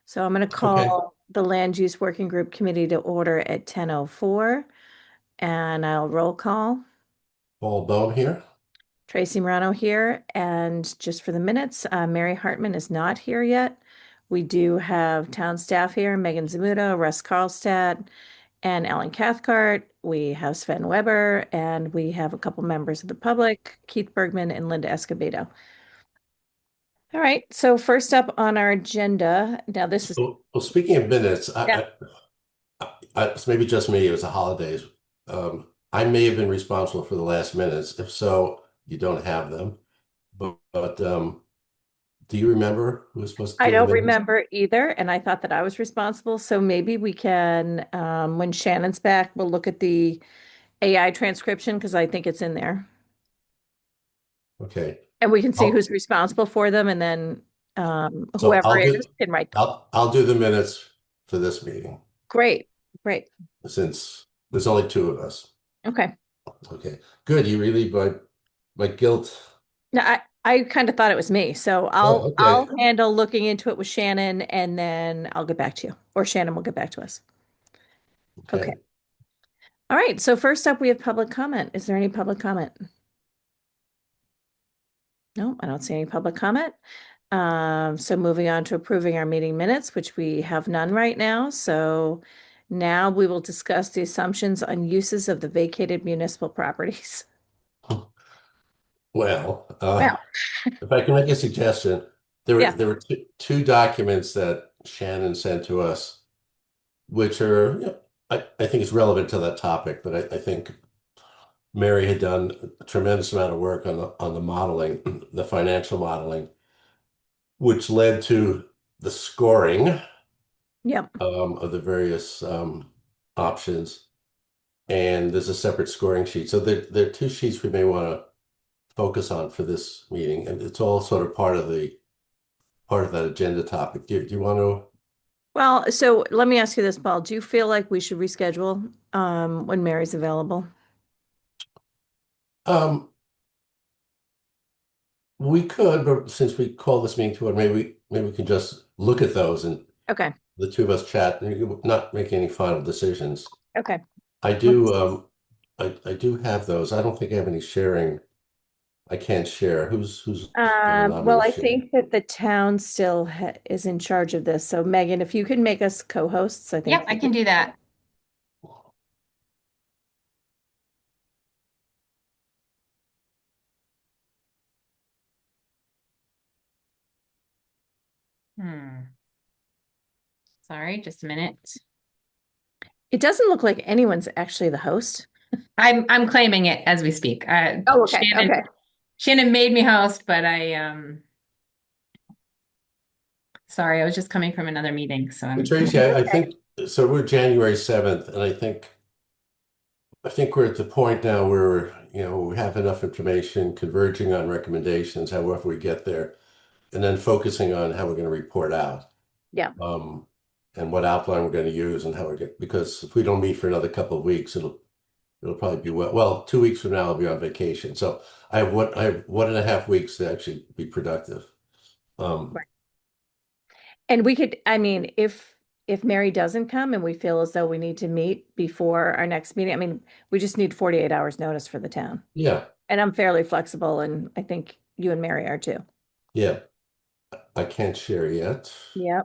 So I'm going to Okay. call the Land Use Working Group Committee to order at 10:04, and I'll roll call. Paul Bohm here. Tracy Morano here, and just for the minutes, Mary Hartman is not here yet. We do have town staff here, Megan Zamuda, Russ Karlstad, and Alan Cathcart. We have Sven Weber, and we have a couple members of the public, Keith Bergman and Linda Escobedo. All right, so first up on our agenda, now this is, Well, speaking of minutes, yeah, it's maybe just me. It was the holidays. I may have been responsible for the last minutes. If so, you don't have them. But do you remember who was supposed to I do the don't minutes? remember either, and I thought that I was responsible. So maybe we can, when Shannon's back, we'll look at the AI transcription because I think it's in there, Okay. and we can see who's I'll responsible for them, and then so whoever I'll it is do can write them. I'll do the minutes for this meeting Great, great. since there's only two of us. Okay. Okay. Good. You relieve my guilt. Now I kind of thought it was me, so Oh, I'll okay. handle looking into it with Shannon, and then I'll get back to you, or Shannon will get back to us. Okay. Okay. All right. So first up, we have public comment. Is there any public comment? No, I don't see any public comment. So moving on to approving our meeting minutes, which we have none right now. So now we will discuss the assumptions on uses of the vacated municipal properties. Well, Well, if I can make a suggestion, there were yeah, there were two documents that Shannon sent to us, which are, I think it's relevant to that topic, but I think Mary had done a tremendous amount of work on the modeling, the financial modeling, which led to the scoring yep. of the various options. And there's a separate scoring sheet. So there are two sheets we may want to focus on for this meeting, and it's all sort of part of that agenda topic. Do you want to? Well, so let me ask you this, Paul. Do you feel like we should reschedule when Mary's available? We could, but since we call this meeting to order, maybe we can just look at those and Okay. the two of us chat and not make any final decisions. Okay. I do I do have those. I don't think I have any sharing. I can't share. Who's going to allow me Well, to I share? think that the town still ha is in charge of this. So Megan, if you can make us co-hosts, I Yep, think. I can do that. Hmm. Sorry, just a minute. It doesn't look like anyone's actually the host. I'm claiming it as we speak. Oh, okay. Shannon Okay. Shannon made me host, but sorry, I was just coming from another meeting, so But I'm Tracy, I think so. We're January 7th, and I think we're at the point now where we have enough information converging on recommendations, however we get there, and then focusing on how we're going to report out. Yeah. um, and what outline we're going to use and how we're going because if we don't meet for another couple of weeks, it'll probably be well 2 weeks from now I'll be on vacation. So I have 1.5 weeks to actually be productive. Um, Right. And we could, I mean, if Mary doesn't come and we feel as though we need to meet before our next meeting, I mean, we just need 48 hours notice for the town. yeah, And I'm fairly flexible, and I think you and Mary are too. yeah. I can't share yet. Yep.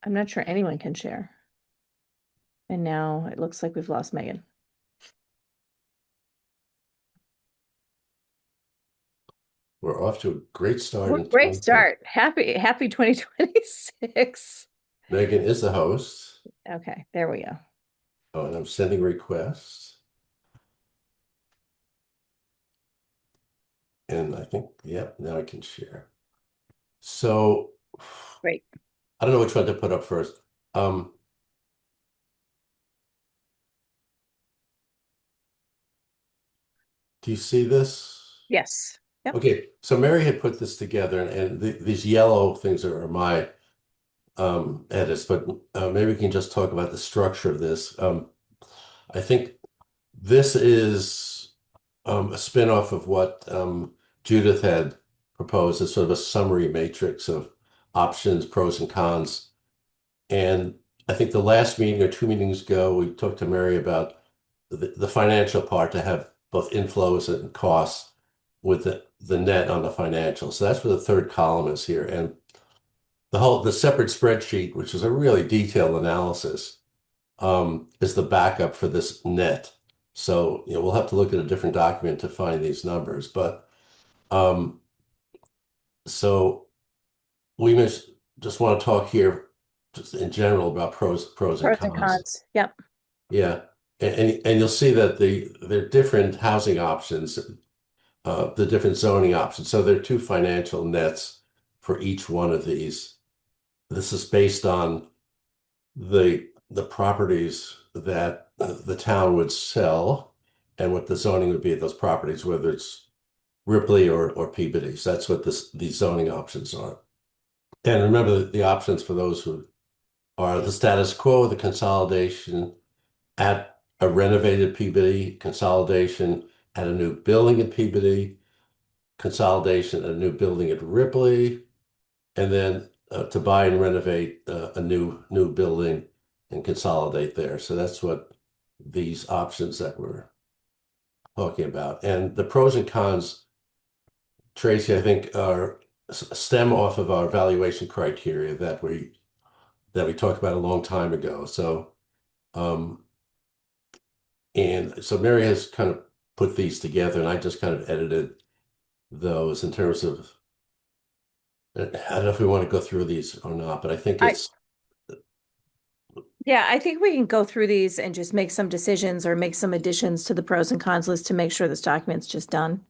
I'm not sure anyone can share. And now it looks like we've lost Megan. We're off to a great start Well, in great 2020. start. Happy 2026. Megan is the host. Okay, there we go. Oh, and I'm sending requests. And I think, yep, now I can share. So Great. I don't know which one to put up first. Um, do you see this? Yes. Yep. Okay, so Mary had put this together, and these yellow things are my edits, but maybe we can just talk about the structure of this. I think this is a spin-off of what Judith had proposed as sort of a summary matrix of options, pros and cons. And I think the last meeting or two meetings ago, we talked to Mary about the financial part to have both inflows and costs with the net on the financial. So that's where the third column is here. And the separate spreadsheet, which is a really detailed analysis, is the backup for this net. So, we'll have to look at a different document to find these numbers. But um, so we just want to talk here just in general about pros and Pros and cons. cons. Yep. Yeah. And you'll see that there are different housing options, the different zoning options. So there are two financial nets for each one of these. This is based on the properties that the town would sell and what the zoning would be of those properties, whether it's Ripley or Peabody. So that's what these zoning options are. And remember the options for those who are the status quo, the consolidation at a renovated Peabody, consolidation at a new building at Peabody, consolidation at a new building at Ripley, and then to buy and renovate a new building and consolidate there. So that's what these options that we're talking about. And the pros and cons, Tracy, I think are stem off of our valuation criteria that we talked about a long time ago. So um, and so Mary has kind of put these together, and I just kind of edited those in terms of I don't know if we want to go through these or not, but I think I it's Yeah, I think we can go through these and just make some decisions or make some additions to the pros and cons list to make sure this document's just done.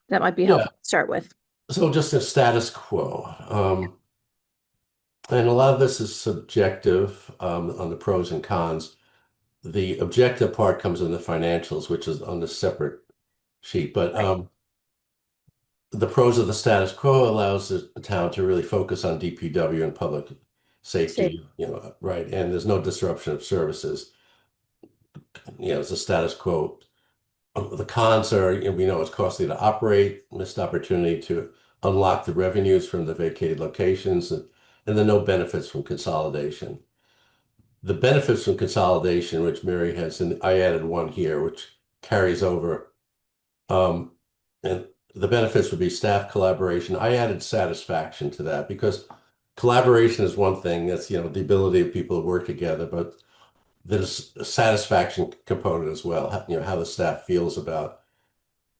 That might be yeah. helpful to start with. So just a status quo. And a lot of this is subjective on the pros and cons. The objective part comes in the financials, which is on the separate sheet. But Right. the pros of the status quo allows the town to really focus on DPW and public Safe. safety, right? And there's no disruption of services. It's a status quo. The cons are, we know it's costly to operate, missed opportunity to unlock the revenues from the vacated locations, and the no benefits from consolidation. The benefits from consolidation, which Mary has, and I added one here, which carries over. And the benefits would be staff collaboration. I added satisfaction to that because collaboration is one thing. That's, the ability of people to work together, but there's a satisfaction component as well. How the staff feels about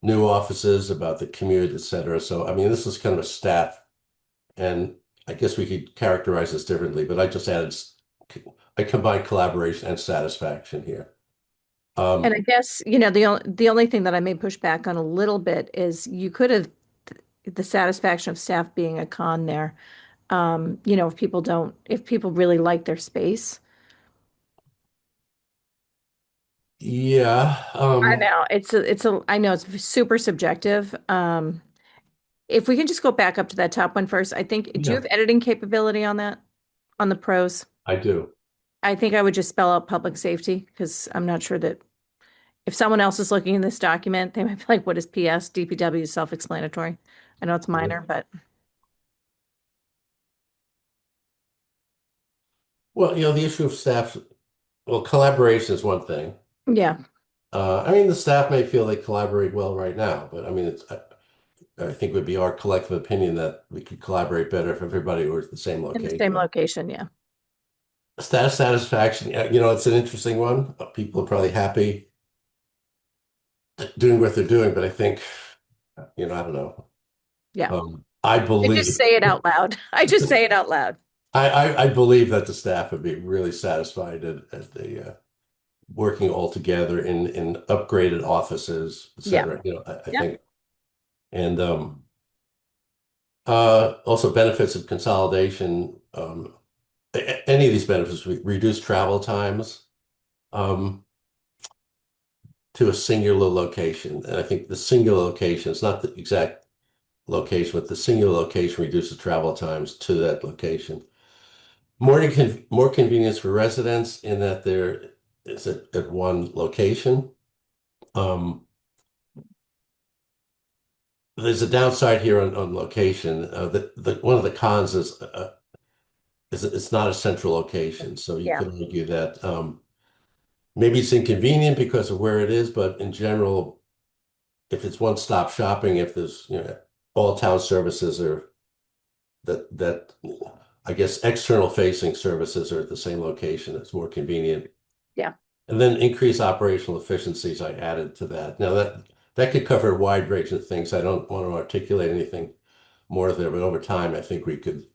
new offices, about the commute, et cetera. So, I mean, this is kind of a staff, and I guess we could characterize this differently, but I combined collaboration and satisfaction here. And Um, I guess, the only thing that I may push back on a little bit is you could have the satisfaction of staff being a con there. If people really like their space. yeah, I know I know it's super subjective. If we can just go back up to that top one first, I think, do you yeah, have editing capability on that, on the pros? I do. I think I would just spell out public safety because I'm not sure that if someone else is looking in this document, they might be like, what is PS? DPW is self-explanatory. I know it's Yeah. minor, but Well, the issue of staff, well, collaboration is one thing. yeah, I mean, the staff may feel they collaborate well right now, but I mean, I think it would be our collective opinion that we could collaborate better if everybody were at the same in the same location. location, yeah. Staff satisfaction, it's an interesting one. People are probably happy doing what they're doing, but I think, I don't know. Yeah. I I just believe, say it out loud. I just say it out loud. I believe that the staff would be really satisfied at the working all together in upgraded offices, et Yeah. cetera. I Yeah. think, and also benefits of consolidation. Any of these benefits, reduce travel times um, to a singular location. And I think the singular location, it's not the exact location, but the singular location reduces travel times to that location. More convenience for residents in that there is at one location. Um, there's a downside here on location. One of the cons is it's not a central location, so you Yeah. could argue that maybe it's inconvenient because of where it is, but in general, if it's one-stop shopping, if there's all town services are that I guess external facing services are at the same location, it's more convenient. Yeah. And then increase operational efficiencies, I added to that. Now that could cover a wide range of things. I don't want to articulate anything more there, but over time, I think we could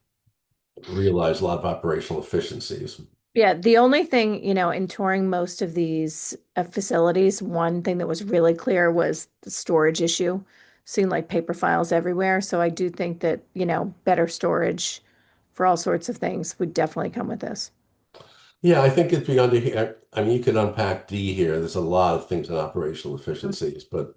realize a lot of operational efficiencies. Yeah, the only thing, in touring most of these facilities, one thing that was really clear was the storage issue. Seeing like paper files everywhere. So I do think that, better storage for all sorts of things would definitely come with this. Yeah, I think it'd be under here. I mean, you could unpack D here. There's a lot of things in operational Mm. efficiencies, but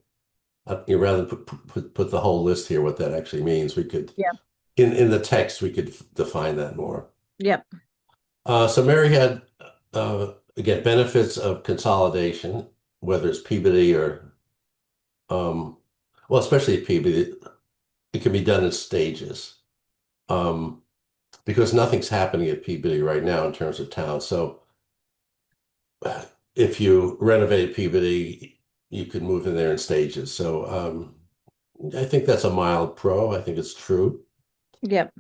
you rather than put the whole list here, what that actually means, we could Yeah. in the text we could define that more. Yep. So Mary had again benefits of consolidation, whether it's Peabody or um, well, especially Peabody, it can be done in stages um, because nothing's happening at Peabody right now in terms of town. So if you renovate Peabody, you could move in there in stages. So I think that's a mild pro. I think it's true. Yep.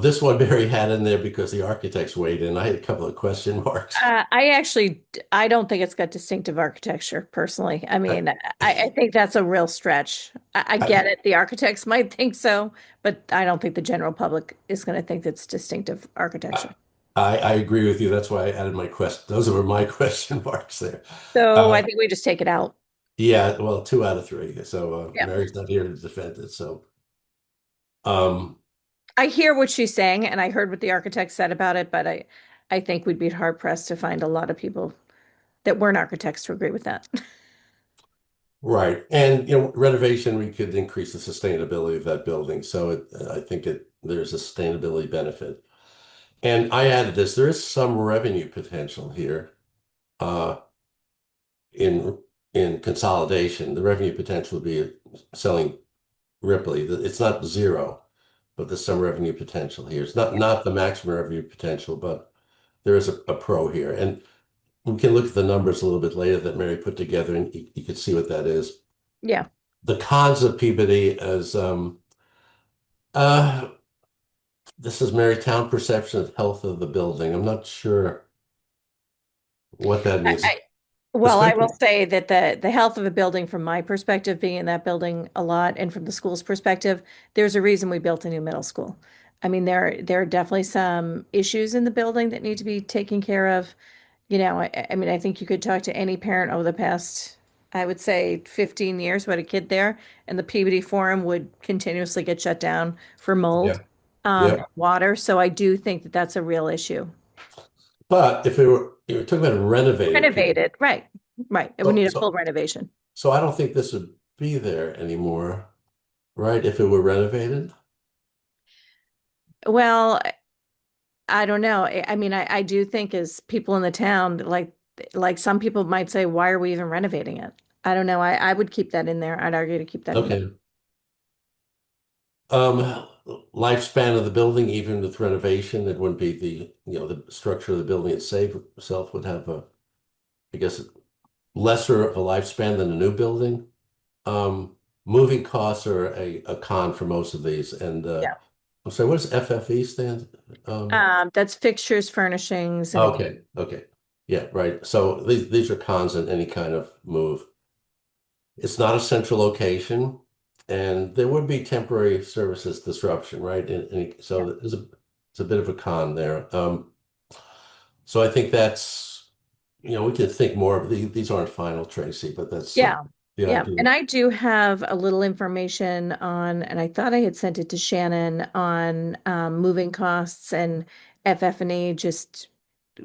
This one Barry had in there because the architects weighed in. I had a couple of question marks. I don't think it's got distinctive architecture personally. I I, mean, I think that's a real stretch. I I, get it. The architects might think so, but I don't think the general public is going to think that's distinctive architecture. I agree with you. That's why I added my question. Those were my question marks there. So I Uh, think we just take it out. yeah, well, two out of three. So Yeah. Mary's not here to defend it. So um, I hear what she's saying, and I heard what the architect said about it, but I think we'd be hard pressed to find a lot of people that weren't architects to agree with that. right. And renovation, we could increase the sustainability of that building. So I think there's a sustainability benefit. And I added this, there is some revenue potential here uh, in in consolidation. The revenue potential would be selling Ripley. It's not zero, but there's some revenue potential here. It's not the maximum revenue potential, but there is a pro here. And we can look at the numbers a little bit later that Mary put together, and you can see what that is. Yeah. The cons of Peabody is uh, this is Mary town perception of health of the building. I'm not sure what that I, means, I, well, I will especially. say that the health of a building, from my perspective, being in that building a lot, and from the school's perspective, there's a reason we built a new middle school. I mean, there are definitely some issues in the building that need to be taken care of. I mean, I think you could talk to any parent over the past, I would say, 15 years who had a kid there, and the Peabody Forum would continuously get shut down for mold, Yeah, yeah. water. So I do think that that's a real issue. But if it were, you were talking about renovated Peabody, Renovated, right, right. It would so need a full so renovation. so I don't think this would be there anymore, right? If it were renovated. Well, I don't know. I mean, I do think as people in the town, like some people might say, why are we even renovating it? I don't know. I would keep that in there. I'd argue to keep that in there. Okay. Um, Lifespan of the building, even with renovation, it wouldn't be the structure of the building itself would have I guess, lesser of a lifespan than a new building. Moving costs are a con for most of these. And Yeah. I'm sorry, what does FFE stand? That's fixtures, furnishings, and equipment. Okay, okay. Yeah, right. So these are cons in any kind of move. It's not a central location, and there would be temporary services disruption, right? Yeah. So it's a bit of a con there. So I think that's, we can think more, but these aren't final, Tracy, but that's Yeah. the Yeah. idea. And I do have a little information on, and I thought I had sent it to Shannon on moving costs and FF&E, just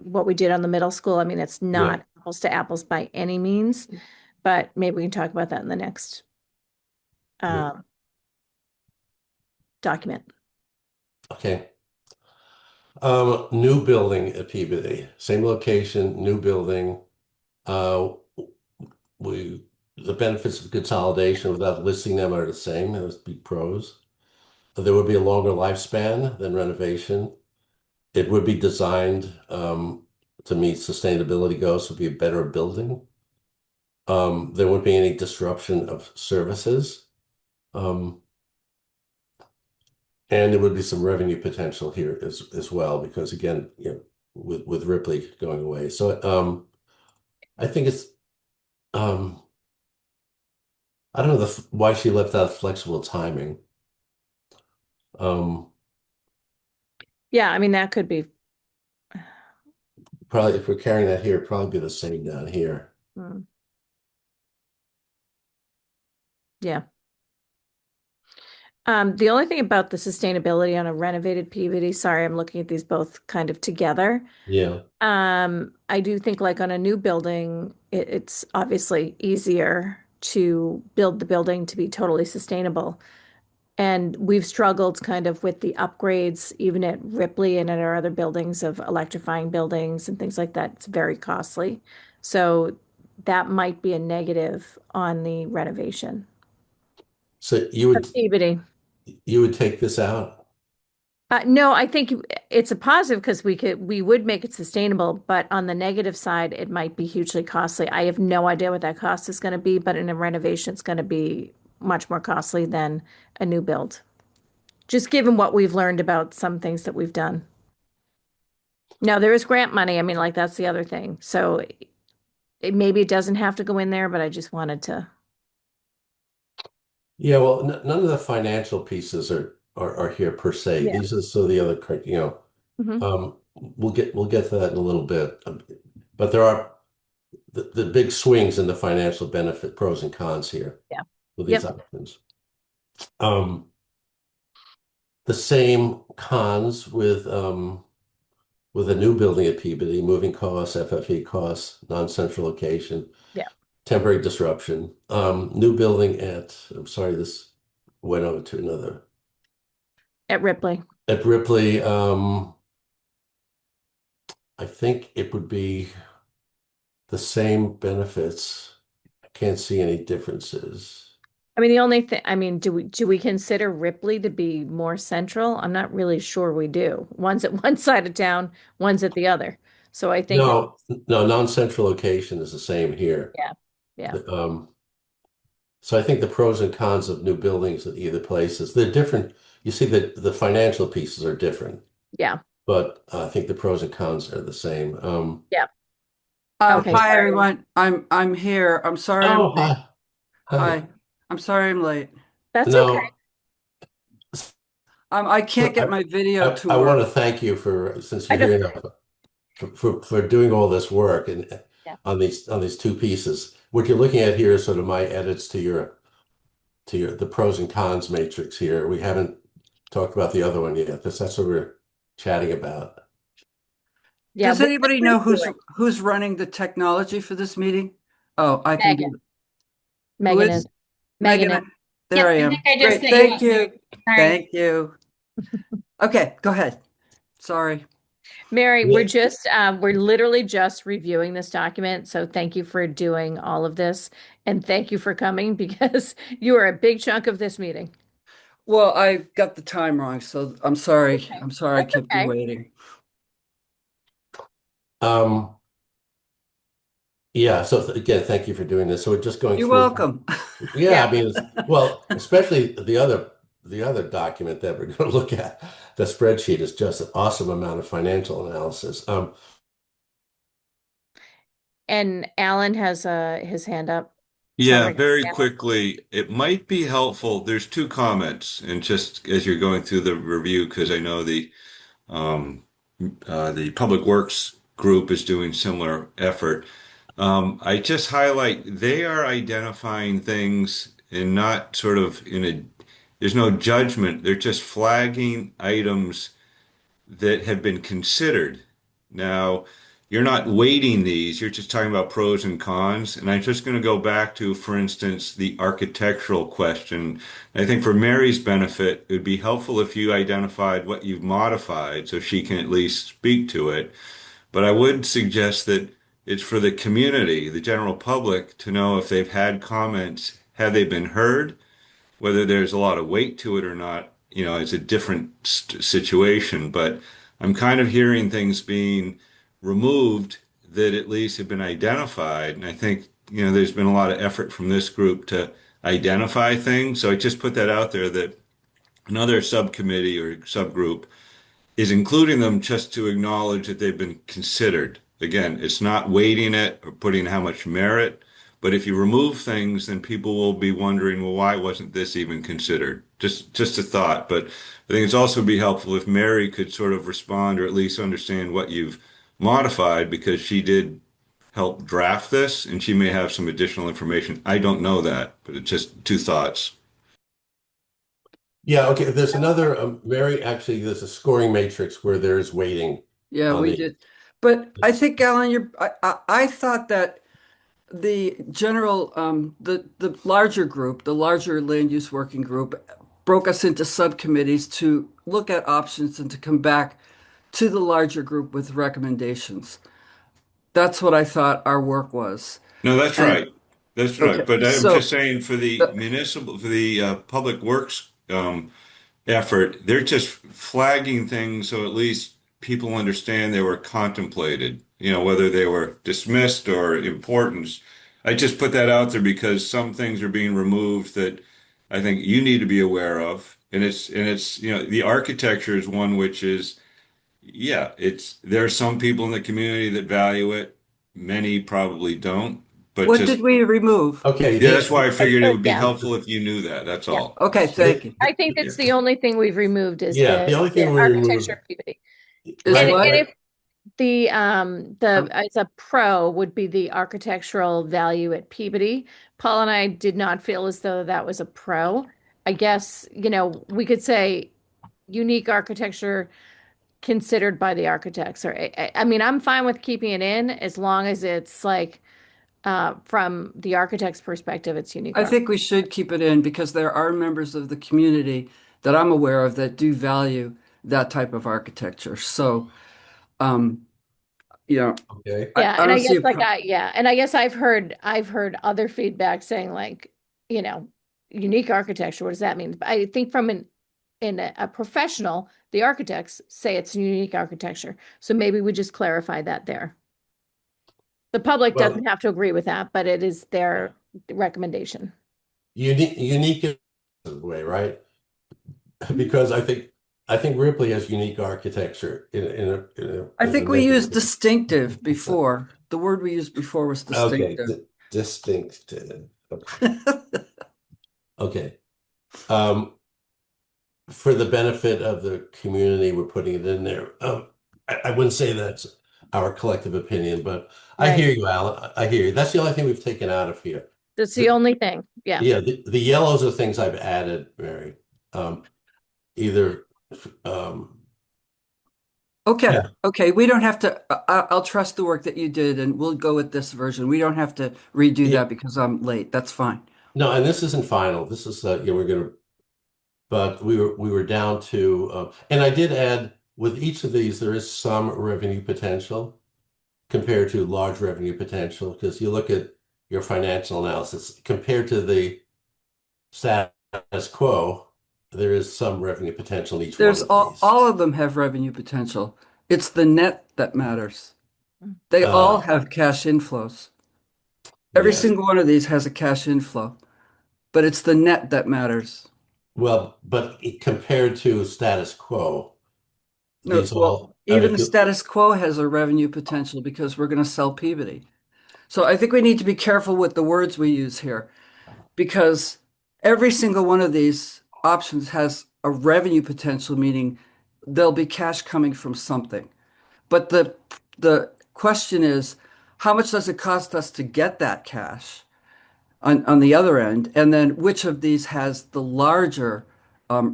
what we did on the middle school. I mean, it's Yeah, not apples to apples by any means, but maybe we can talk about that in the next yeah. um, document. Okay. New building at Peabody, same location, new building. Uh, we the benefits of consolidation without listing them are the same. Those would be pros. There would be a longer lifespan than renovation. It would be designed to meet sustainability goals, would be a better building. There wouldn't be any disruption of services. Um, and there would be some revenue potential here as well, because again, with Ripley going away. So I think it's um, I don't know why she left out flexible timing. Um, Yeah, I mean, that could be. Probably if we're carrying that here, it'd probably be the same down here. Hmm, yeah. The only thing about the sustainability on a renovated PVD, sorry, I'm looking at these both kind of together. Yeah. I do think like on a new building, it's obviously easier to build the building to be totally sustainable. And we've struggled kind of with the upgrades, even at Ripley and at our other buildings of electrifying buildings and things like that. It's very costly. So that might be a negative on the renovation. So Of Peabody. you would take this out? No, I think it's a positive because we would make it sustainable, but on the negative side, it might be hugely costly. I have no idea what that cost is going to be, but in a renovation, it's going to be much more costly than a new build. Just given what we've learned about some things that we've done. Now, there is grant money. I mean, like that's the other thing. So maybe it doesn't have to go in there, but I just wanted to. Yeah, well, n none of the financial pieces are here per se. Yeah. These are so the other, Hmm. we'll get to that in a little bit. But there are the big swings in the financial benefit pros and cons here Yeah. with these Yep. options. Um, the same cons with a new building at Peabody, moving costs, FFE costs, non-central location, Yeah. temporary disruption. New building I'm sorry, this went over to another. At Ripley. At Ripley, I think it would be the same benefits. I can't see any differences. I mean, the only thing, I mean, do we consider Ripley to be more central? I'm not really sure we do. One's at one side of town, one's at the other. So I think it, No, non-central location is the same here. yeah, yeah, Um, so I think the pros and cons of new buildings at either places, they're different. You see that the financial pieces are different, yeah, but I think the pros and cons are the same. yeah. Okay, Hi sorry. everyone. I'm here. I'm sorry I'm Oh, late. hi. Hi. Hi. I'm sorry I'm late. That's okay. No, I can't get my video to I want work. to thank you since I you're don't, here now, for doing all this work and yeah, on these two pieces. What you're looking at here is sort of my edits to your the pros and cons matrix here. We haven't talked about the other one yet. That's what we're chatting about. yeah. Does We'll anybody get know to it. who's running the technology for this meeting? Oh, I can Megan. do. Who Megan is. is? Megan is. Megan. There Yep, I I think am. I just Great. set you Thank up, Mary. you. Sorry. Thank you. Okay, go ahead. Sorry. Mary, Yeah. we're literally just reviewing this document. So thank you for doing all of this. And thank you for coming because you are a big chunk of this meeting. Well, I got the time wrong, so I'm sorry. Okay. I'm sorry I That's kept you okay. waiting. Um, yeah. So again, thank you for doing this. So we're just going You're through. welcome. Yeah, Yeah. I mean, well, especially the other document that we're going to look at, the spreadsheet is just an awesome amount of financial analysis. And Alan has his hand up. Yeah, Sorry. very Alan. quickly, it might be helpful. There's two comments, and just as you're going through the review, because I know um, the Public Works group is doing similar effort. I just highlight they are identifying things and not sort of there's no judgment. They're just flagging items that have been considered. Now, you're not weighting these, you're just talking about pros and cons. And I'm just going to go back to, for instance, the architectural question. I think for Mary's benefit, it would be helpful if you identified what you've modified so she can at least speak to it. But I would suggest that it's for the community, the general public, to know if they've had comments, have they been heard? Whether there's a lot of weight to it or not, it's a different situation. But I'm kind of hearing things being removed that at least have been identified. And I think, there's been a lot of effort from this group to identify things. So I just put that out there that another subcommittee or subgroup is including them just to acknowledge that they've been considered. Again, it's not weighting it or putting how much merit, but if you remove things, then people will be wondering, well, why wasn't this even considered? Just a thought. But I think it's also be helpful if Mary could sort of respond or at least understand what you've modified because she did help draft this and she may have some additional information. I don't know that, but it's just two thoughts. Yeah, okay. There's another, Mary, actually, there's a scoring matrix where there's weighting Yeah, on we the. did. But I think, Alan, I thought that the general, the larger group, the larger land use working group, broke us into subcommittees to look at options and to come back to the larger group with recommendations. That's what I thought our work was. No, that's And right. That's right. okay, But I'm just so saying for the uh, municipal, for the public works effort, they're just flagging things so at least people understand they were contemplated, whether they were dismissed or importance. I just put that out there because some things are being removed that I think you need to be aware of. And it's, the architecture is one which is, yeah, there are some people in the community that value it. Many probably don't, but what did just, we remove? Okay, yeah, that's why I figured it would be Yeah, helpful if you knew that. That's yeah. all. Okay, thank you. I think Yeah. that's the only thing we've removed is yeah, the only the thing we architecture removed, of Peabody. Is And right, what? if right. the Um, as a pro would be the architectural value at Peabody. Paul and I did not feel as though that was a pro. I guess, we could say unique architecture considered by the architects, or I mean, I'm fine with keeping it in as long as it's like from the architect's perspective, it's unique I art. think we should keep it in because there are members of the community that I'm aware of that do value that type of architecture. So, um, you know, Okay. Yeah, I and don't I see guess a like pro and I guess I've heard other feedback saying like, unique architecture. What does that mean? I think from a professional, the architects say it's unique architecture. So maybe we just clarify that there. The public Well, doesn't have to agree with that, but it is their recommendation. unique in a way, right? Because I think Ripley has unique architecture I in a think we used negative. distinctive before. The word we used before was Okay, distinctive. distinct. Okay. Um, for the benefit of the community, we're putting it in there. I wouldn't say that's our collective opinion, but I Right. hear you, Alan. I hear you. That's the only thing we've taken out of here. That's the The, only thing. Yeah. yeah, the yellows are things I've added, Mary. Um, either, um, Okay, yeah, okay. We don't have to. I'll trust the work that you did, and we'll go with this version. We don't have to redo yeah. that because I'm late. That's fine. No, and this isn't final. This is, we're gonna, but we were down to, and I did add with each of these, there is some revenue potential compared to large revenue potential because you look at your financial analysis compared to the status quo, there is some revenue potential in each one There's of these. all of them have revenue potential. It's the net that matters. They all Uh, have cash inflows. Every yes. single one of these has a cash inflow, but it's the net that matters. Well, but compared to status quo, No, these well, all, I mean, even the status quo has a revenue potential because we're going to sell Peabody. So I think we need to be careful with the words we use here because every single one of these options has a revenue potential, meaning there'll be cash coming from something. But the question is, how much does it cost us to get that cash on the other end? And then which of these has the larger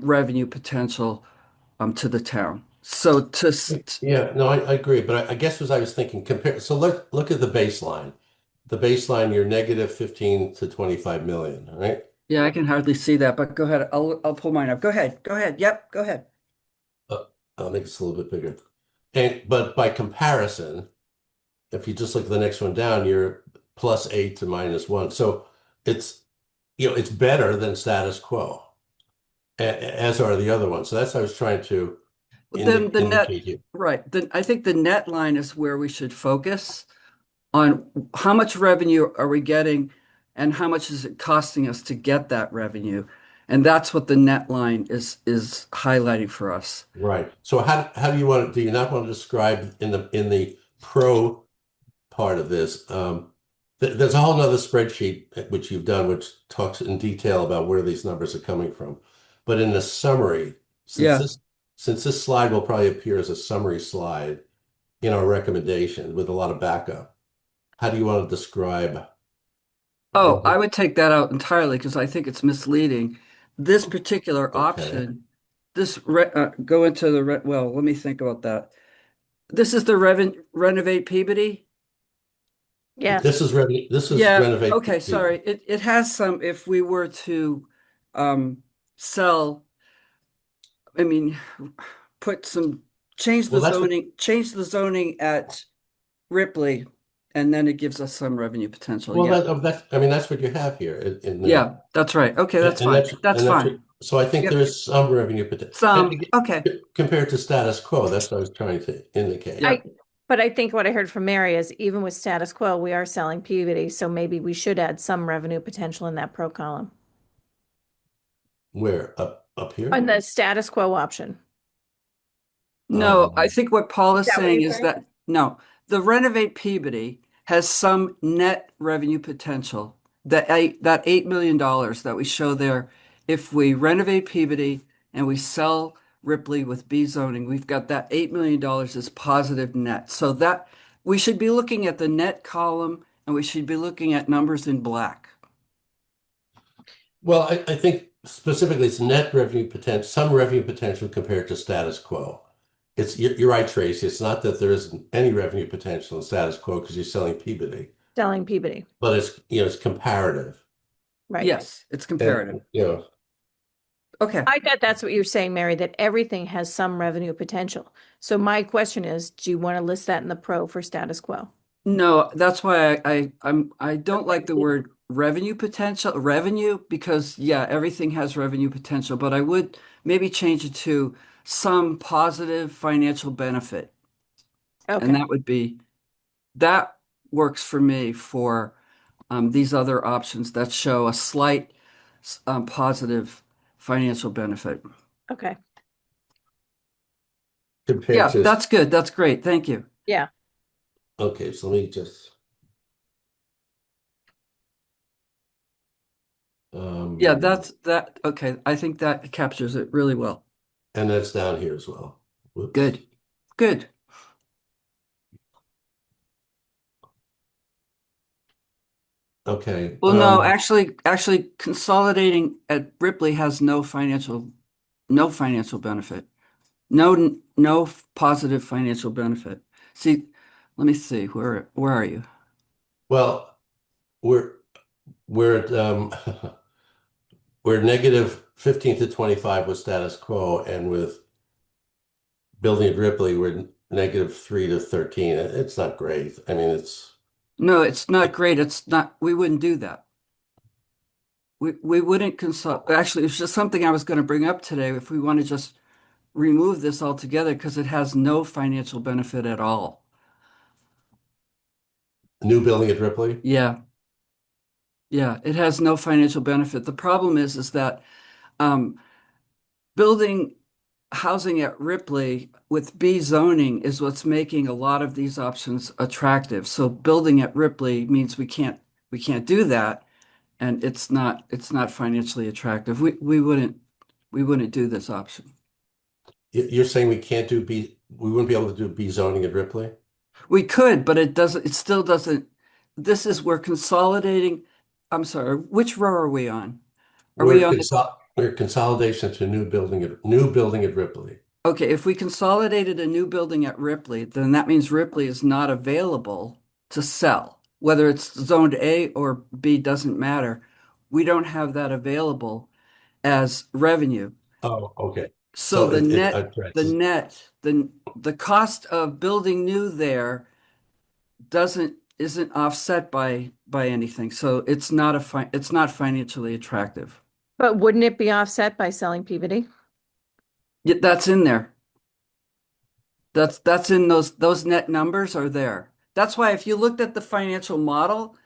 revenue potential to the town? So yeah, no, I agree. But I guess as I was thinking, compare, so look at the baseline. The baseline, you're negative 15 to 25 million, right? yeah, I can hardly see that, but go ahead. I'll pull mine up. Go ahead. Go ahead. Yep, go ahead. Uh, I'll make this a little bit bigger. But by comparison, if you just look at the next one down, you're +8 to -1. So it's, it's better than status quo, as are the other ones. So that's what I was trying to But then the net, indicate here. right. Then I think the net line is where we should focus on how much revenue are we getting and how much is it costing us to get that revenue. And that's what the net line is highlighting for us. Right. So how do you do you not want to describe in the pro part of this? There's a whole nother spreadsheet which you've done, which talks in detail about where these numbers are coming from. But in the summary, since Yeah. this slide will probably appear as a summary slide in our recommendation with a lot of backup, how do you want to describe Oh, what? I would take that out entirely because I think it's misleading. This particular Okay. option, go into well, let me think about that. This is the renovate Peabody. Yes. This is Yeah, renovate. okay, sorry. It has some, if we were to sell, I mean, put some, Well, that's what. change the zoning at Ripley, and then it gives us some revenue potential. Well, Yeah. that's. I mean, that's what you have here in the. Yeah, that's right. Okay, that's And fine. that's That's and that's what, fine. so I think Yep. there is some revenue potential. And Some, again, okay. compared to status quo, that's what I was trying to indicate. Yeah. But I think what I heard from Mary is even with status quo, we are selling Peabody, so maybe we should add some revenue potential in that pro column. Where up here? On the status quo option. No, I Um, think what Paul Is is that what saying you're is saying? that no, the renovate Peabody has some net revenue potential. That $8 million that we show there, if we renovate Peabody and we sell Ripley with B zoning, we've got that $8 million as positive net. So that we should be looking at the net column and we should be looking at numbers in black. well, I think specifically it's net revenue potential, some revenue potential compared to status quo. You're right, Tracy. It's not that there isn't any revenue potential in status quo because you're selling Peabody, Selling Peabody, but it's comparative. right. Yes, it's comparative. And Okay. I thought that's what you were saying, Mary, that everything has some revenue potential. So my question is, do you want to list that in the pro for status quo? No, that's why I don't like the word revenue because yeah, everything has revenue potential, but I would maybe change it to some positive financial benefit. And Okay, that works for me for these other options that show a slight positive financial benefit. okay. compared Yeah, to, that's good. That's great. Thank you. Yeah, okay, so let me just, Yeah, um, that's that. Okay, I think that captures it really well. and that's down here as well. Whoops. Good. Good. Okay. Well, no, actually, consolidating at Ripley has no financial benefit, no positive financial benefit. See, let me see, where are you? Well, we're we're at we're -15 to 25 with status quo, and with building at Ripley, we're -3 to 13. It's not great. I mean, No, it's not great. It's not. We wouldn't do that. We wouldn't consult. Actually, it's just something I was going to bring up today. If we want to just remove this altogether because it has no financial benefit at all. new building at Ripley. Yeah, yeah, it has no financial benefit. The problem is that um, building housing at Ripley with B zoning is what's making a lot of these options attractive. So building at Ripley means we can't do that, and it's not financially attractive. We wouldn't do this option. You're saying we wouldn't be able to do B zoning at Ripley? We could, but it still doesn't. This is we're consolidating. I'm sorry, which row are we on? Are we on the We're consolidation to new building at Ripley. Okay, if we consolidated a new building at Ripley, then that means Ripley is not available to sell. Whether it's zoned A or B doesn't matter. We don't have that available as revenue. Oh, okay. So So the net, right. the net, the cost of building new there isn't offset by anything. So it's not financially attractive. But wouldn't it be offset by selling Peabody? Yeah, that's in there. That's in those net numbers are there. That's why if you looked at the financial model,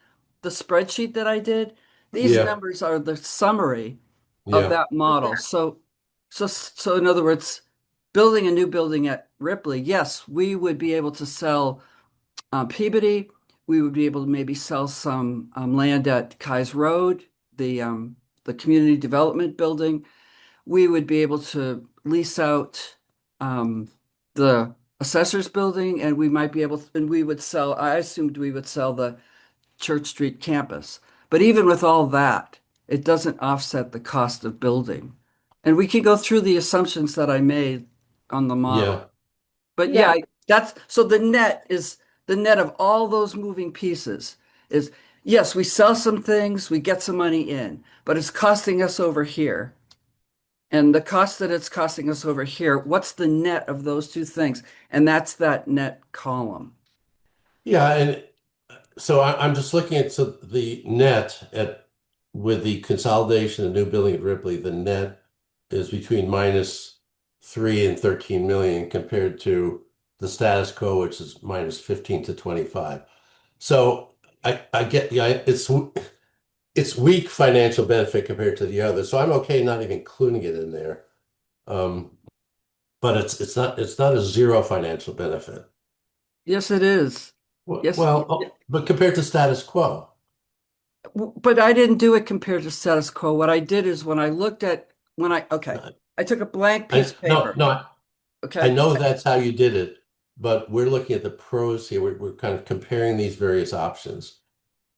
the spreadsheet that I did, these Yeah, numbers are the summary of yeah, that model. So in other words, building a new building at Ripley, yes, we would be able to sell Peabody. We would be able to maybe sell some land at Kai's Road, the community development building. We would be able to lease out the assessor's building, and we might be able to, and we would sell, I assumed we would sell the Church Street campus. But even with all that, it doesn't offset the cost of building. And we can go through the assumptions that I made on the yeah. model. But Yeah. yeah, that's so the net of all those moving pieces is yes, we sell some things, we get some money in, but it's costing us over here. And the cost that it's costing us over here, what's the net of those two things? And that's that net column. Yeah, and so I'm just looking at so the net at with the consolidation of new building at Ripley, the net is between -3 and 13 million compared to the status quo, which is -15 to 25. So I get yeah, it's weak financial benefit compared to the other. So I'm okay not even including it in there. Um, but it's not a zero financial benefit. Yes, it is. Yes. But compared to status quo. But I didn't do it compared to status quo. What I did is okay, uh, I took a blank piece I of no paper. no I Okay. know that's how you did it, but we're looking at the pros here. We're kind of comparing these various options.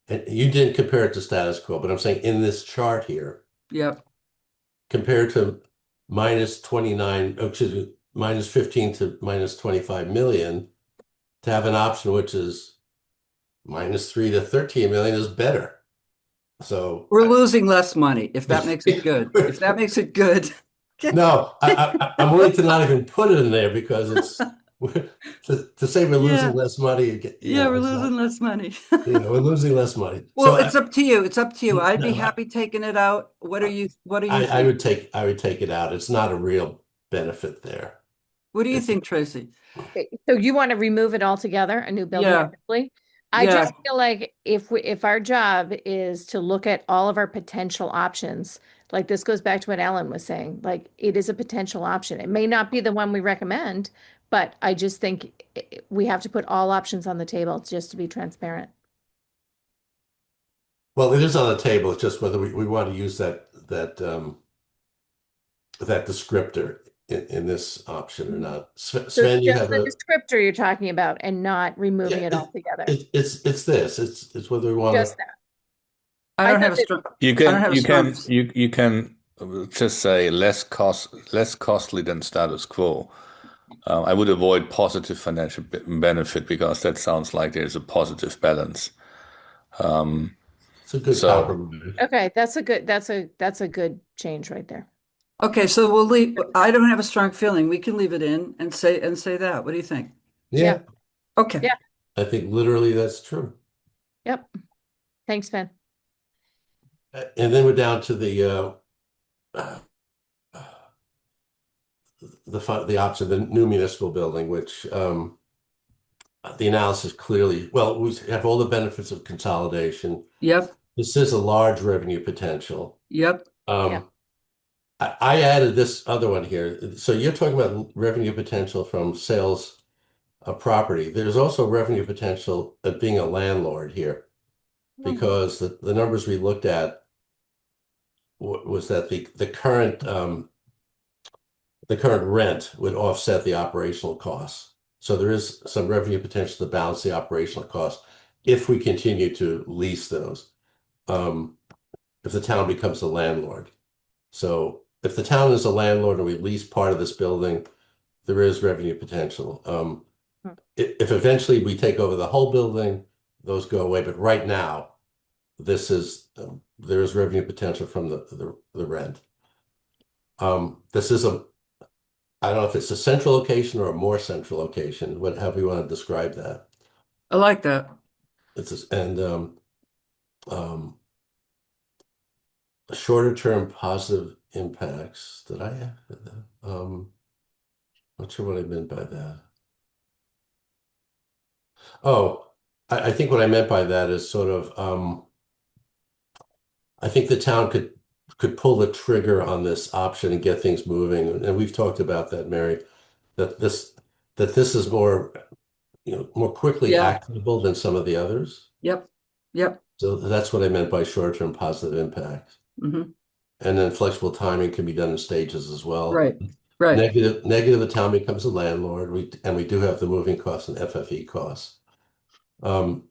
And you didn't compare it to status quo, but I'm saying in this chart here, Yep. compared to -29, oh, excuse me, -15 to -25 million, to have an option which is -3 to 13 million is better. So We're losing less money, if that makes it good. If that makes it good. no, I'm willing to not even put it in there because it's to say we're losing Yeah. less money, Yeah, we're it's not, losing less money. we're losing less money. Well, So it's up to you. It's up to you. I'd be no, happy taking it out. What do you I think? would take it out. It's not a real benefit there. What do you It's think, Tracy? Okay, so you want to remove it altogether, a new building at Yeah. Ripley? I Yeah. just feel like if our job is to look at all of our potential options, like this goes back to what Ellen was saying, like it is a potential option. It may not be the one we recommend, but I just think we have to put all options on the table just to be transparent. well, it is on the table. It's just whether we want to use that descriptor in this option or not. So it's Sven, you just have the a descriptor you're talking about and not removing yeah. it altogether. It's this. It's whether we want Just to. that. I I don't thought have a that, strong You I don't can have a you strong can you can just say less costly than status quo. I would avoid positive financial benefit because that sounds like there's a positive balance. It's a good So compromise. okay, that's a good change right there. Okay, so we'll leave. I don't have a strong feeling. We can leave it in and say that. What do you think? Yeah, Yeah. Okay. Yeah. I think literally that's true. Yep. Thanks, Ben. And then we're down to uh, the option, the new municipal building, which the analysis clearly, well, we have all the benefits of consolidation. Yep. This is a large revenue potential. Yep. Yeah. Um, I added this other one here. So you're talking about revenue potential from sales of property. There's also revenue potential of being a landlord here because the numbers we looked at was that the current rent would offset the operational costs. So there is some revenue potential to balance the operational costs if we continue to lease those, if the town becomes a landlord. So if the town is a landlord and we lease part of this building, there is revenue potential. If eventually we take over the whole building, those go away. But right now, there is revenue potential from the rent. This is I don't know if it's a central location or a more central location, however you want to describe that. I like that. and um, shorter term positive impacts. Did I have that? Not sure what I meant by that. Oh, I think what I meant by that is sort of I think the town could pull the trigger on this option and get things moving. And we've talked about that, Mary, that this is more, more quickly Yeah. actionable than some of the others. Yep. Yep. So that's what I meant by short-term positive impact. Hmm. And then flexible timing can be done in stages as well. Right. Right. Negative, the town becomes a landlord. We do have the moving costs and FFE costs. Um,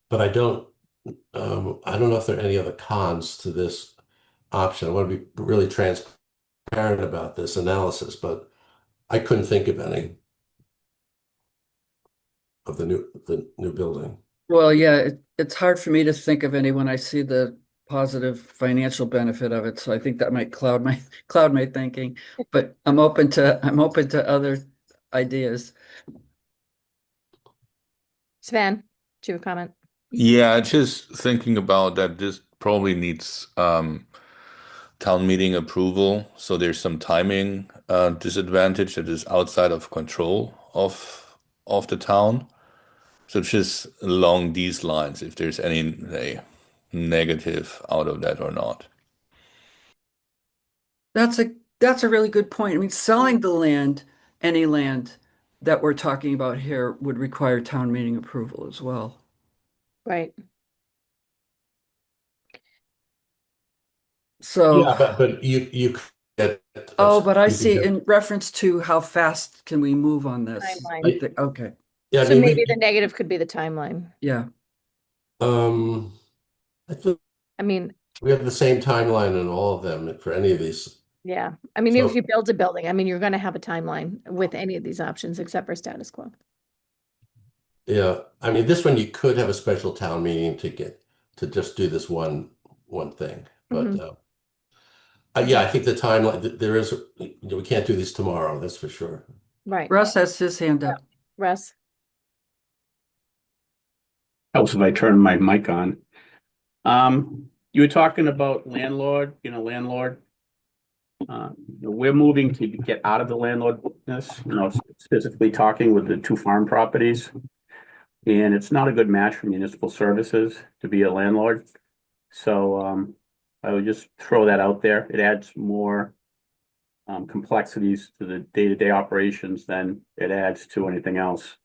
but I don't know if there are any other cons to this option. I want to be really transparent about this analysis, but I couldn't think of any of the new building. Well, yeah, it's hard for me to think of any when I see the positive financial benefit of it. So I think that might cloud my thinking. But I'm open to other ideas. Sven, do you have a comment? Yeah, just thinking about that, this probably needs town meeting approval. So there's some timing disadvantage that is outside of control of the town. So just along these lines, if there's any negative out of that or not. That's a really good point. I mean, selling the land, any land that we're talking about here would require town meeting approval as well. Right. So, Yeah, but you could get oh, but I you could see get in reference to how fast can we move on this? Timeline. Okay. yeah, I So mean maybe the negative could be the timeline. Yeah. um I think I mean, we have the same timeline in all of them for any of these. yeah. I mean, if So you build a building, I mean, you're going to have a timeline with any of these options except for status quo. yeah, I mean this one you could have a special town meeting to just do this one thing. But Mhm. yeah, I think the timeline there is we can't do this tomorrow, that's for sure. Right. Russ has his hand up. Russ. Helps if I turn my mic on. You were talking about landlord. We're moving to get out of the landlord business, specifically talking with the two farm properties. And it's not a good match for municipal services to be a landlord. So I would just throw that out there. It adds more complexities to the day-to-day operations than it adds to anything else.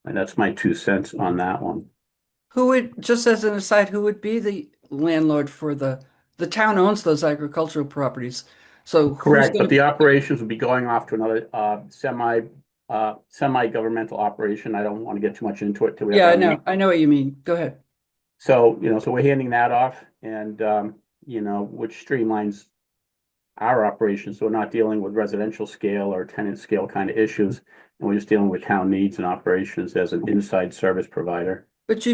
And that's my 2 cents on that one. Just as an aside, who would be the landlord for the town owns those agricultural properties. So who's Correct, going but the to, operations would be going off to another semi-governmental operation. I don't want to get too much into it till we have yeah, our meeting. I know what you mean. Go ahead. So, so we're handing that off and, which streamlines our operations. So we're not dealing with residential scale or tenant scale kind of issues. And we're just dealing with town needs and operations as an inside service provider. But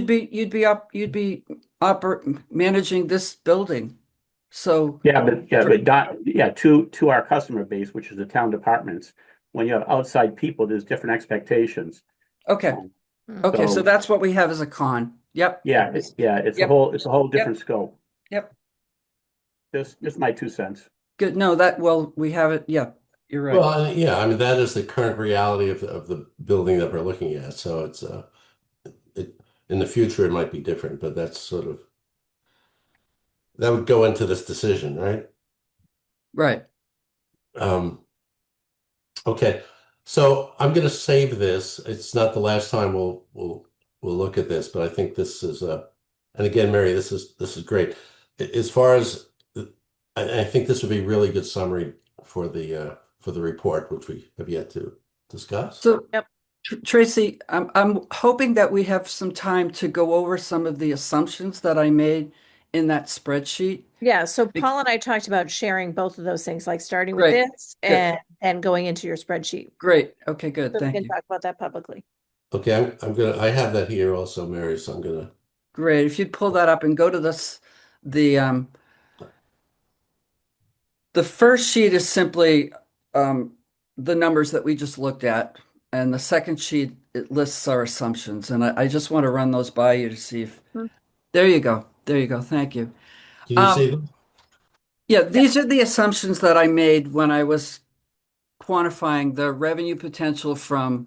managing this building. So, To our customer base, which is the town departments, when you have outside people, there's different expectations. okay. Mm. Okay, so So- that's what we have as a con. Yep. It's a Yep. whole different scope. Yep. Just my 2 cents. Good. No, we have it. Yeah, you're right. Well, yeah, I mean that is the current reality of the building that we're looking at. So it's in the future it might be different, but that's sort of that would go into this decision, right? Right. Um, okay, so I'm going to save this. It's not the last time we'll look at this, but I think this is and again, Mary, this is great. As far as I think this would be a really good summary for the report, which we have yet to discuss. So, Yep. Tracy, I'm hoping that we have some time to go over some of the assumptions that I made in that spreadsheet. Yeah, so Paul and I talked about sharing both of those things, like starting with Great. this and going into your spreadsheet. Great. Okay, good. So we Thank can you. talk about that publicly. Okay, I have that here also, Mary, so I'm gonna. Great. If you'd pull that up and go to the first sheet is simply the numbers that we just looked at. And the second sheet, it lists our assumptions. And I just want to run those by you to see if, Hmm. there you go. There you go. Thank you. Can you Um, see them? yeah, Yeah. these are the assumptions that I made when I was quantifying the revenue potential from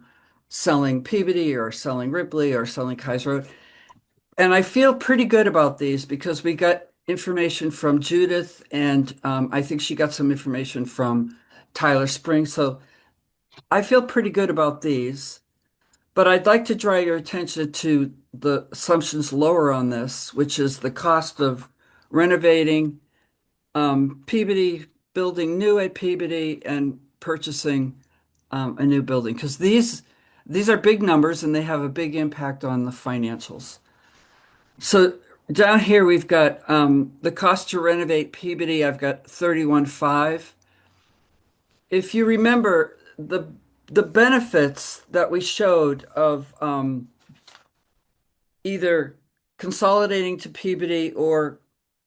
selling Peabody or selling Ripley or selling Kaiser Road. And I feel pretty good about these because we got information from Judith, and I think she got some information from Tyler Springs. So I feel pretty good about these. But I'd like to draw your attention to the assumptions lower on this, which is the cost of renovating Peabody, building new at Peabody, and purchasing a new building. Because these are big numbers and they have a big impact on the financials. So down here we've got the cost to renovate Peabody. I've got 31.5. If you remember the benefits that we showed of either consolidating to Peabody or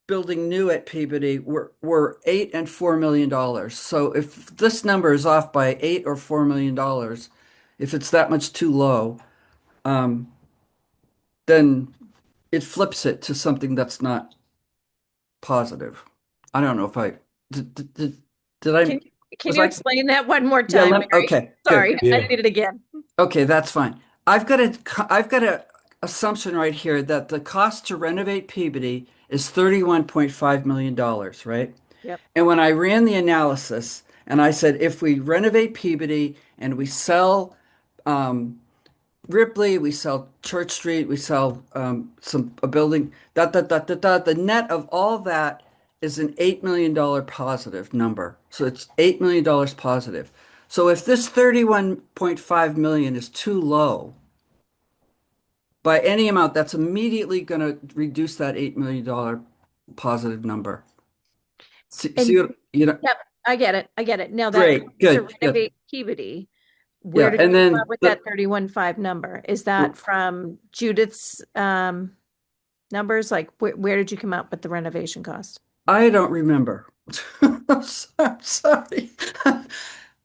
building new at Peabody were $8 and $4 million. So if this number is off by $8 or $4 million, if it's that much too low, then it flips it to something that's not positive. I don't know if I did I Can can was you I explain that one more yeah, time, Mary? okay, good. Sorry, I Yeah. did it again. Okay, that's fine. I've got a assumption right here that the cost to renovate Peabody is $31.5 million, right? Yep. And when I ran the analysis and I said if we renovate Peabody and we sell Ripley, we sell Church Street, we sell a building, the net of all that is an $8 million positive number. So it's $8 million positive. So if this 31.5 million is too low by any amount, that's immediately going to reduce that $8 million positive number. See And what, you know, yep, I get it. I get it. Now that great, cost to good, good. renovate Peabody, where Yeah, did and you come up then with that 31.5 number? Is that from Judith's numbers? Like where did you come up with the renovation cost? I don't remember. I'm sorry.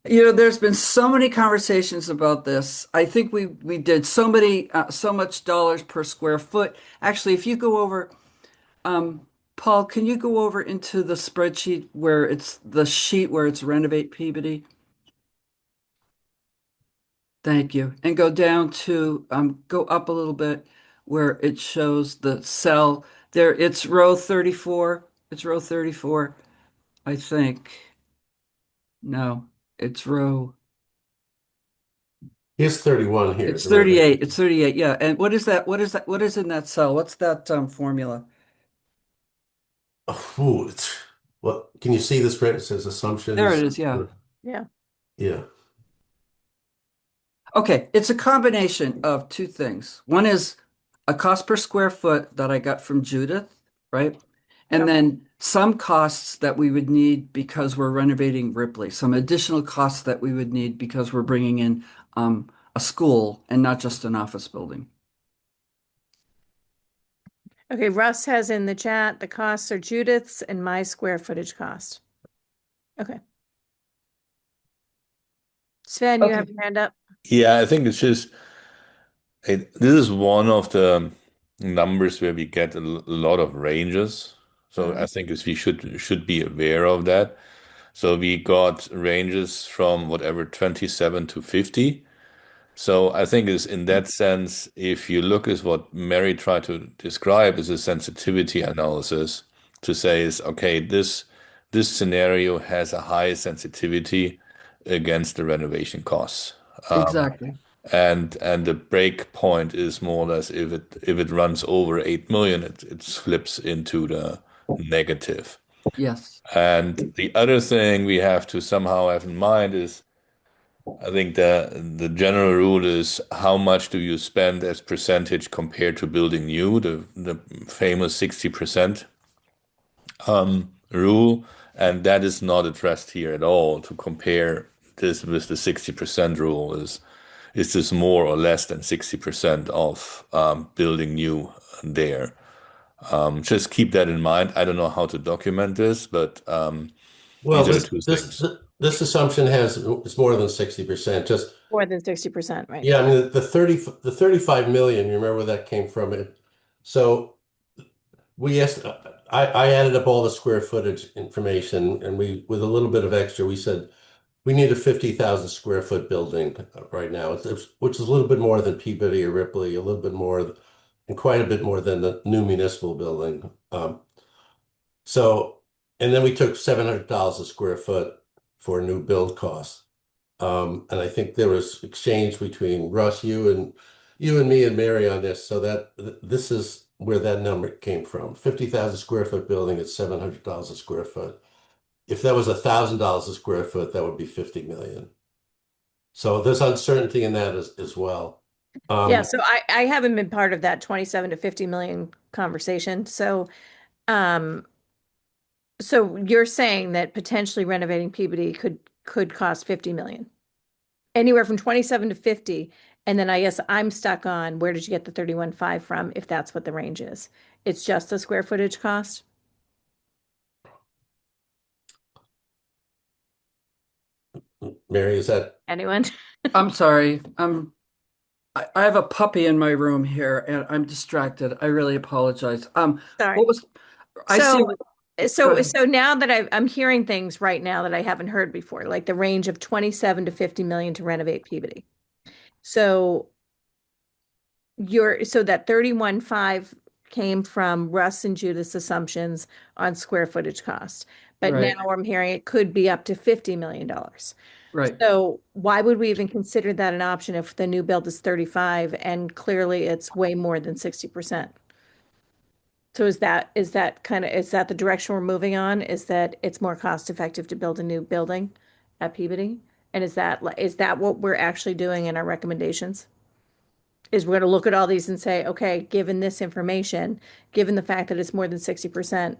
There's been so many conversations about this. I think we did so much dollars per square foot. Actually, if you go over, Paul, can you go over into the spreadsheet where it's the sheet where it's renovate Peabody? Thank you. And go down to go up a little bit where it shows the cell there. It's row 34. It's row 34, I think. No, it's row. Here's 31 here, It's the renovation. 38. It's 38. Yeah. And what is that? What is that? What is in that cell? What's that formula? Ooh, what can you see this, right? It says There it assumptions. is. Yeah. Yeah. Yeah. Okay. It's a combination of two things. One is a cost per square foot that I got from Judith, right? And Yep. then some costs that we would need because we're renovating Ripley, some additional costs that we would need because we're bringing in a school and not just an office building. Okay, Russ has in the chat, the costs are Judith's and my square footage cost. Okay. Sven, you Okay. have your hand up? Yeah, I think it's just this is one of the numbers where we get a lot of ranges. So I think we should be aware of that. So we got ranges from whatever 27 to 50. So I think is in that sense, if you look at what Mary tried to describe as a sensitivity analysis, to say is okay, this scenario has a high sensitivity against the renovation costs. Exactly. And the break point is more or less if it runs over 8 million, it flips into the negative. Yes. And the other thing we have to somehow have in mind is I think the general rule is how much do you spend as percentage compared to building new, the famous 60% rule, and that is not addressed here at all. To compare this with the 60% rule is this more or less than 60% of building new there. Just keep that in mind. I don't know how to document this, but Well, these are the two things. this assumption has it's more than 60%. Just More than 60%, right? yeah, I mean the 35 million, you remember where that came from? So we asked I added up all the square footage information and we with a little bit of extra, we said we need a 50,000 square foot building right now, which is a little bit more than Peabody or Ripley, a little bit more and quite a bit more than the new municipal building. So, and then we took $700 a square foot for a new build cost. And I think there was exchange between Russ, you and me and Mary on this. So that this is where that number came from. 50,000 square foot building at $700 a square foot. If that was $1,000 a square foot, that would be 50 million. So there's uncertainty in that as well. Yeah, so I haven't been part of that 27 to 50 million conversation. Um, so you're saying that potentially renovating Peabody could cost 50 million, anywhere from 27 to 50. And then I guess I'm stuck on where did you get the 31.5 from if that's what the range is? It's just the square footage cost? Mary, is that Anyone? I'm sorry. I have a puppy in my room here and I'm distracted. I really apologize. Sorry. What was I see? So, Go so, ahead. so now that I'm hearing things right now that I haven't heard before, like the range of 27 to 50 million to renovate Peabody. So so that 31.5 came from Russ and Judith's assumptions on square footage cost. But now Right, I'm hearing it could be up to $50 million. right. So why would we even consider that an option if the new build is 35 and clearly it's way more than 60%? So is that the direction we're moving on? Is that it's more cost effective to build a new building at Peabody? And is that what we're actually doing in our recommendations? Is we're going to look at all these and say, okay, given this information, given the fact that it's more than 60%,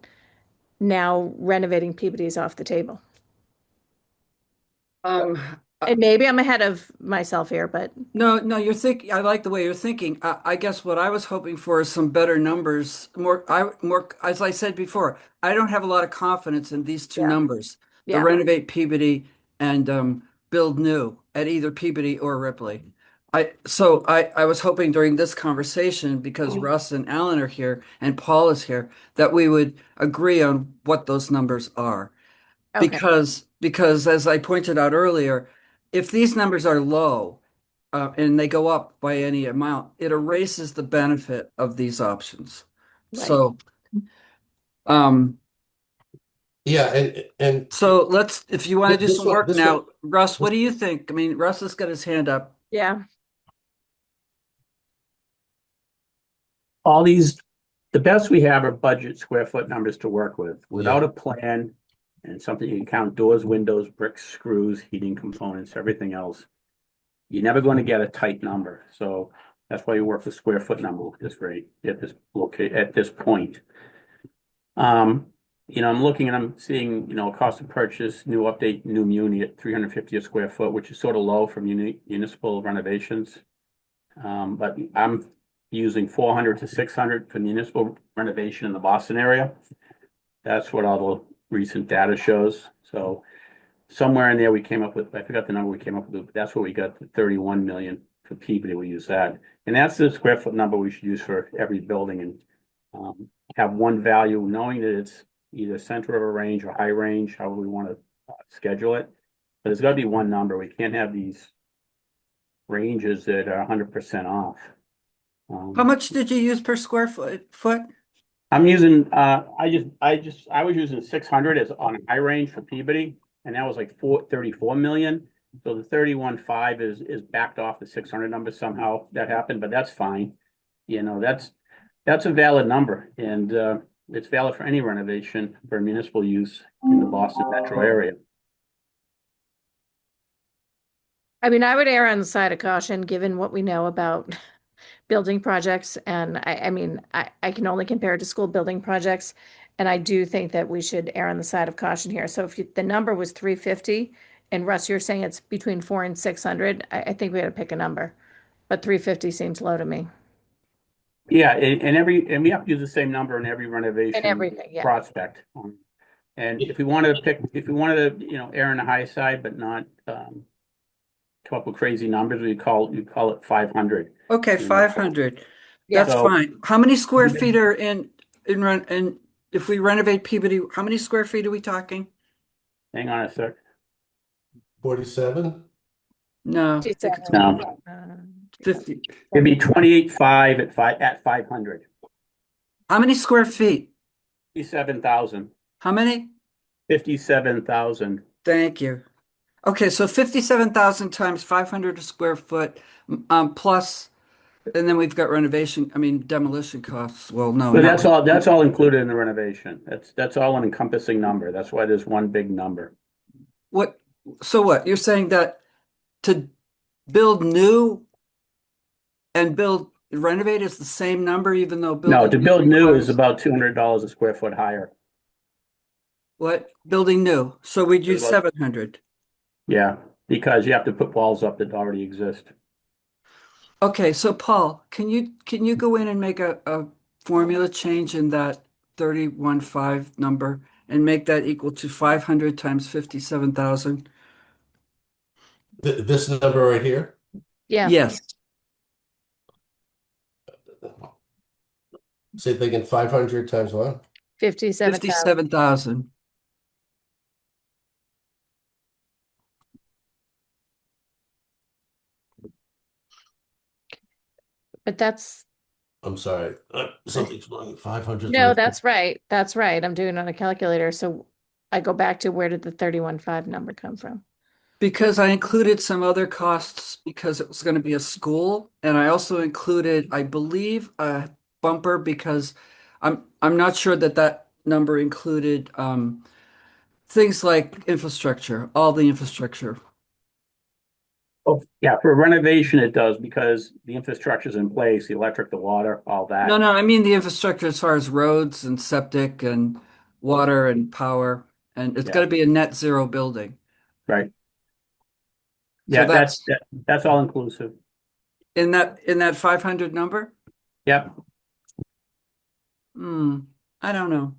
now renovating Peabody is off the table. Um, And maybe I'm ahead of myself here, but No, no, you're thinking. I like the way you're thinking. I guess what I was hoping for is some better numbers. More, as I said before, I don't have a lot of confidence in these two yeah, numbers, the yeah. renovate Peabody and build new at either Peabody or Ripley. I was hoping during this conversation, because Russ and Alan are here and Paul is here, that we would agree on what those numbers are. Okay, Because as I pointed out earlier, if these numbers are low, and they go up by any amount, it erases the benefit of these options. right. So, um, yeah, and so let's, if you want to do this some one work this one now, Russ, what this do you think? I mean, Russ has got his hand up. Yeah, All these, the best we have are budget square foot numbers to work with. yeah. Without a plan and something you can count doors, windows, bricks, screws, heating components, everything else, you're never going to get a tight number. So that's why you work the square foot number at this rate, at this point. Um, I'm looking and I'm seeing, cost of purchase, new update, new muni at 350 a square foot, which is sort of low for municipal renovations. But I'm using 400 to 600 for municipal renovation in the Boston area. That's what all the recent data shows. So somewhere in there, we came up with, I forgot the number we came up with, but that's what we got, the 31 million for Peabody. We use that. And that's the square foot number we should use for every building and have one value, knowing that it's either center of a range or high range, however we want to schedule it. But it's got to be one number. We can't have these ranges that are 100% off. How much did you use per square foot? I'm using, I was using 600 as on a high range for Peabody, and that was like 34 million. So the 31.5 is backed off the 600 number somehow that happened, but that's fine. That's a valid number, and it's valid for any renovation for municipal use in the Boston metro area. I mean, I would err on the side of caution given what we know about building projects. And I mean, I can only compare it to school building projects. And I do think that we should err on the side of caution here. So if the number was 350 and Russ, you're saying it's between 4 and 600, I think we got to pick a number. But 350 seems low to me. Yeah, and we have to use the same number in every And renovation everything, yeah. prospect. And if we wanted to pick, if we wanted to, err on the high side, but not come up with crazy numbers, you'd call it 500. Okay, You know, 500. Yeah. That's So- fine. How many square feet are in if we renovate Peabody, how many square feet are we talking? Hang on a sec. 47? No, I think it's 57. No, 50. it'd be 28.5 at 500. How many square feet? 57,000. How many? 57,000. Thank you. Okay, so 57,000 times 500 a square foot, plus, and then we've got demolition costs. Well, no, But not- that's all included in the renovation. That's all an encompassing number. That's why there's one big number. What, so what? You're saying that to build new and renovate is the same number, even though No, building to build new requires- is about $200 a square foot higher. What? Building new. So we'd use About- 700. Yeah, because you have to put walls up that already exist. Okay, so Paul, can you go in and make a formula change in that 31.5 number and make that equal to 500 times 57,000? This number right here? Yeah. Yes. Say thinking 500 times what? 57,000. 57,000. But that's, I'm sorry. Something's wrong. 500. no, that's right. That's right. I'm doing it on a calculator. So I go back to where did the 31.5 number come from? Because I included some other costs because it was going to be a school, and I also included, I believe, a bumper because I'm not sure that number included things like infrastructure, all the infrastructure. Oh, yeah, for renovation it does because the infrastructure's in place, the electric, the water, all that. No, I mean the infrastructure as far as roads and septic and water and power, and it's Yeah. got to be a net zero building. Right. So Yeah, that's all inclusive. in that 500 number. Yep. I don't know.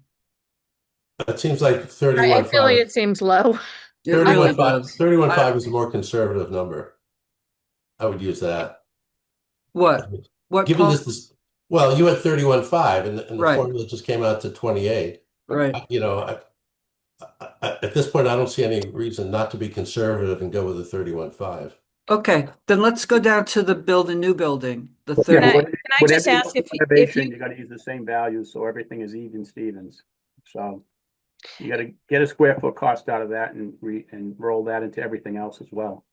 It seems like I 31.5. feel like it seems low. It really 31.5 does. 31.5 is a more conservative number. I would use that. What? What, Given Paul? well, you had 31.5 and the Right. formula just came out to 28. Right. At this point, I don't see any reason not to be conservative and go with the 31.5. Okay, then let's go down to the new building, the Yeah, 30. what- Can I whatever just you ask do if for you- renovation, you gotta use the same values, so everything is even Stevens. So you gotta get a square foot cost out of that and roll that into everything else as well.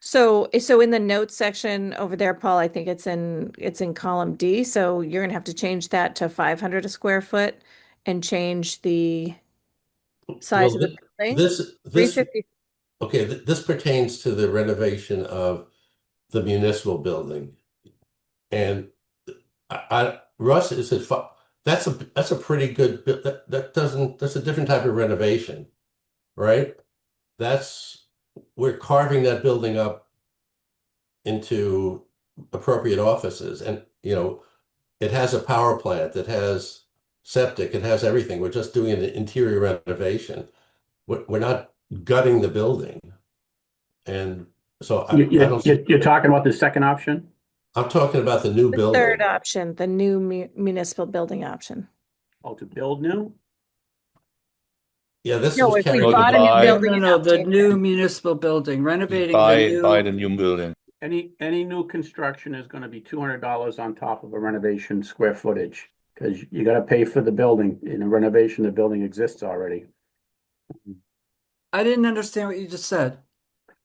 So in the notes section over there, Paul, I think it's in column D. So you're gonna have to change that to 500 a square foot and change the size of the building. This 350. okay, this pertains to the renovation of the municipal building. And Russ, that's a pretty good that's a different type of renovation, right? We're carving that building up into appropriate offices, and it has a power plant, it has septic, it has everything. We're just doing an interior renovation. We're not gutting the building. And so I don't see, You're talking about the second option? I'm talking about the new The building. third option, the new municipal building option. Oh, to build new? Yeah, this No, was if we carried bought a new over. building. No, the update. new municipal building, renovating Buy the new building. Any new construction is gonna be $200 on top of a renovation square footage. Cause you gotta pay for the building. In a renovation, the building exists already. I didn't understand what you just said.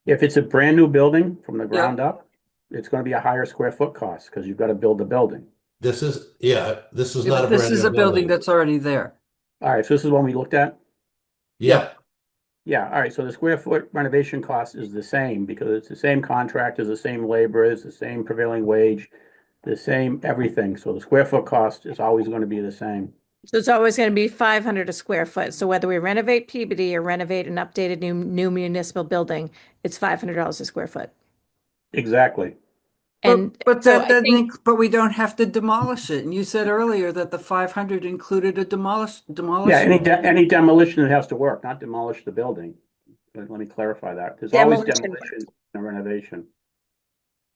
If it's a brand new building from the ground up, it's gonna be a higher square foot cost, cause you've gotta build the building. This is Yeah, not but a this brand is new a building building. that's already there. All right, so this is one we looked at? Yeah, Yeah, all right, so the square foot renovation cost is the same because it's the same contractors, the same laborers, the same prevailing wage, the same everything. So the square foot cost is always gonna be the same. So it's always going to be 500 a square foot. So whether we renovate Peabody or renovate an updated new municipal building, it's $500 a square foot. Exactly. And But so that I think, doesn't, but we don't have to demolish it. And you said earlier that the 500 included a Yeah, demolition. any demolition that has to work, not demolish the building. Let me clarify that. There's always demolition demolition and renovation.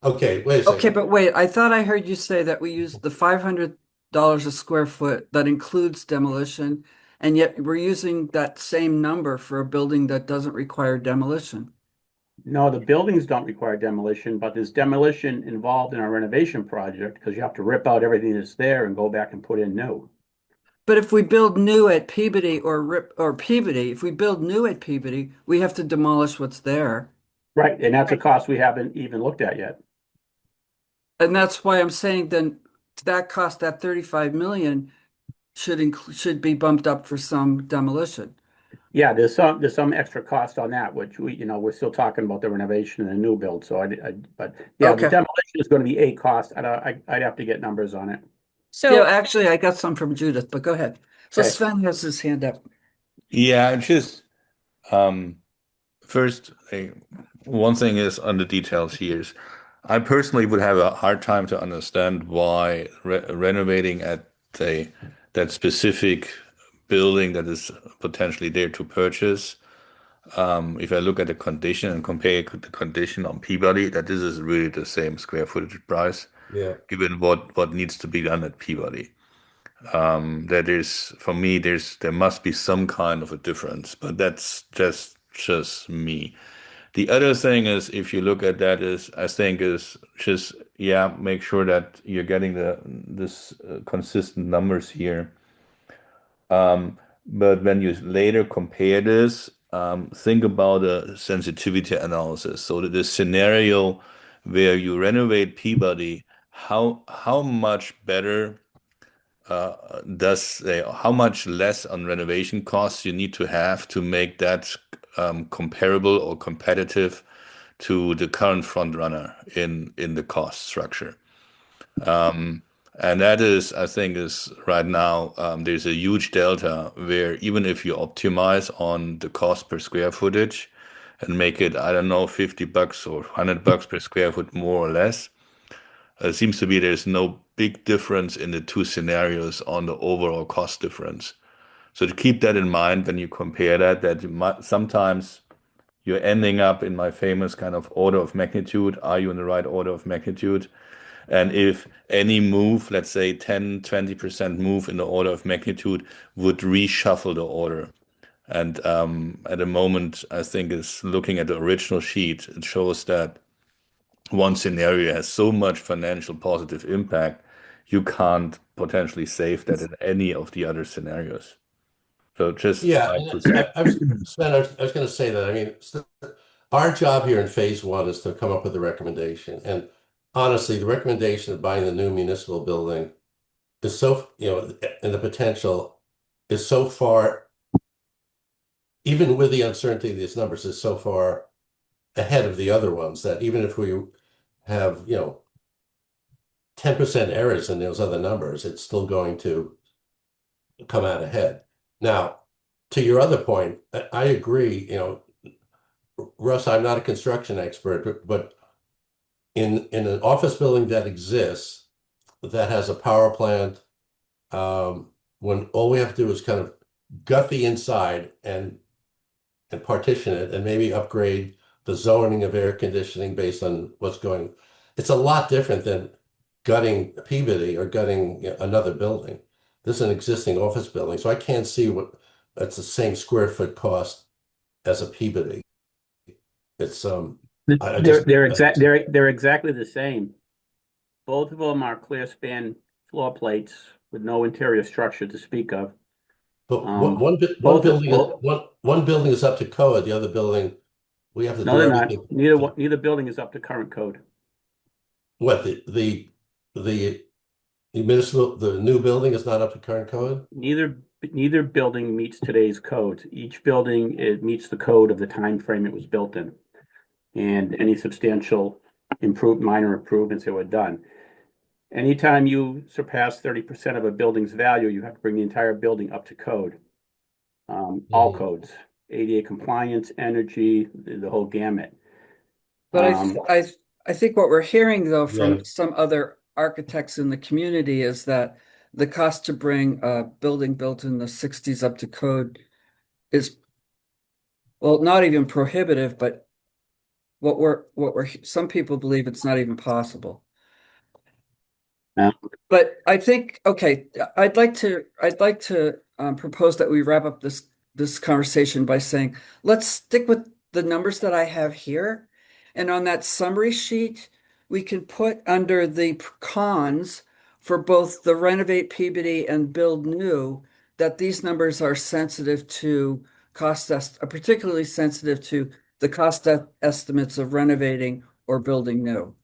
Okay, wait a Okay, second. but wait, I thought I heard you say that we used the $500 a square foot that includes demolition, and yet we're using that same number for a building that doesn't require demolition. No, the buildings don't require demolition, but there's demolition involved in our renovation project because you have to rip out everything that's there and go back and put in new. But if we build new at Peabody or Peabody, if we build new at Peabody, we have to demolish what's there. Right, and that's a cost we haven't even looked at yet. And that's why I'm saying then that cost, that 35 million should be bumped up for some demolition. Yeah, there's some extra cost on that, which we're still talking about the renovation and the new build. So but yeah, the Okay. demolition is going to be a cost. I'd have to get numbers on it. Yeah, so actually, I got some from Judith, but go ahead. So Okay. Sven has his hand up. Yeah, just um, first, one thing is on the details here is I personally would have a hard time to understand why renovating at that specific building that is potentially there to purchase. If I look at the condition and compare it to the condition on Peabody, that this is really the same square footage price, Yeah. given what needs to be done at Peabody. That is, for me, there must be some kind of a difference, but that's just me. The other thing is, if you look at that, is I think is just yeah, make sure that you're getting this consistent numbers here. But when you later compare this, think about a sensitivity analysis. So that the scenario where you renovate Peabody, how much better how much less on renovation costs you need to have to make that comparable or competitive to the current front runner in the cost structure. And that is, I think, is right now, there's a huge delta where even if you optimize on the cost per square footage and make it, I don't know, $50 or $100 per square foot more or less, it seems to be there's no big difference in the two scenarios on the overall cost difference. So to keep that in mind when you compare that you might, sometimes you're ending up in my famous kind of order of magnitude. Are you in the right order of magnitude? And if any move, let's say 10, 20% move in the order of magnitude would reshuffle the order. And at the moment, I think is looking at the original sheet, it shows that one scenario has so much financial positive impact, you can't potentially save that in any of the other scenarios. So just Yeah, my and two cents. Sven, I was going to say that. I mean, our job here in phase one is to come up with a recommendation. And honestly, the recommendation of buying the new municipal building is so, and the potential is so far, even with the uncertainty of these numbers, is so far ahead of the other ones that even if we have, 10% errors in those other numbers, it's still going to come out ahead. Now, to your other point, I agree, Russ, I'm not a construction expert, but in an office building that exists, that has a power plant, when all we have to do is kind of gut the inside and partition it and maybe upgrade the zoning of air conditioning based on what's going. It's a lot different than gutting Peabody or gutting another building. This is an existing office building, so I can't see what it's the same square foot cost as a Peabody. It's I They're just they're exact they're exactly the same. Both of them are clear span floor plates with no interior structure to speak of. but Um, one both of building both one building is up to code, the other building we have to No, do they're not. everything. Neither building is up to current code. What the municipal the new building is not up to current code? Neither building meets today's codes. Each building it meets the code of the time frame it was built in, and any substantial minor improvements that were done. Anytime you surpass 30% of a building's value, you have to bring the entire building up to code. All Mhm. codes, ADA compliance, energy, the whole gamut. But Um, I think what we're hearing though Yeah. from some other architects in the community is that the cost to bring a building built in the 60s up to code is, well, not even prohibitive, but some people believe it's not even possible. Yeah. But I think, okay, I'd like to propose that we wrap up this conversation by saying, let's stick with the numbers that I have here. And on that summary sheet, we can put under the cons for both the renovate Peabody and build new, that these numbers are sensitive to particularly sensitive to the estimates of renovating or building new.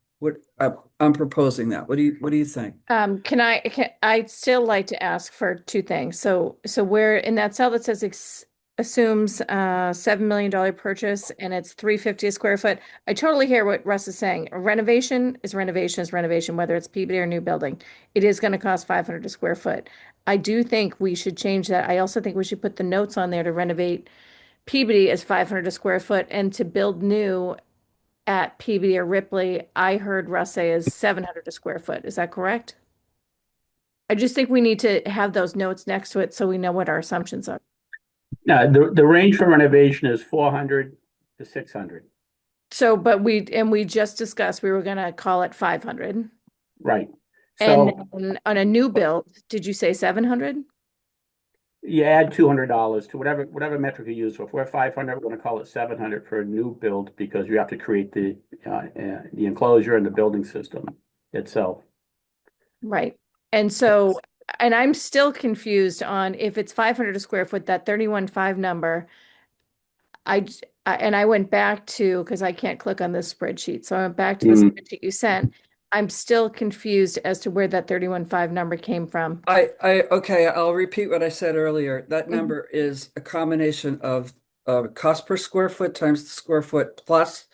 I'm proposing that. What do you think? I'd still like to ask for two things. So where in that cell that says ex assumes $7 million purchase and it's 350 a square foot, I totally hear what Russ is saying. A renovation is renovation is renovation, whether it's Peabody or new building. It is going to cost 500 a square foot. I do think we should change that. I also think we should put the notes on there to renovate Peabody as 500 a square foot and to build new at Peabody or Ripley, I heard Russ say is 700 a square foot. Is that correct? I just think we need to have those notes next to it so we know what our assumptions are. Now, the range for renovation is 400 to 600. So, but we just discussed we were gonna call it 500. Right. And So then on a new build, did you say 700? you add $200 to whatever metric you use. So if we're 500, we're going to call it 700 for a new build because you have to create the enclosure and the building system itself. Right. And so, and I'm still confused on if it's 500 a square foot, that 31.5 number. And I went back to, because I can't click on this spreadsheet. So I went back to the spreadsheet you sent. I'm still confused as to where that 31.5 number came from. Okay, I'll repeat what I said earlier. That number is a combination of cost per square foot times the square foot plus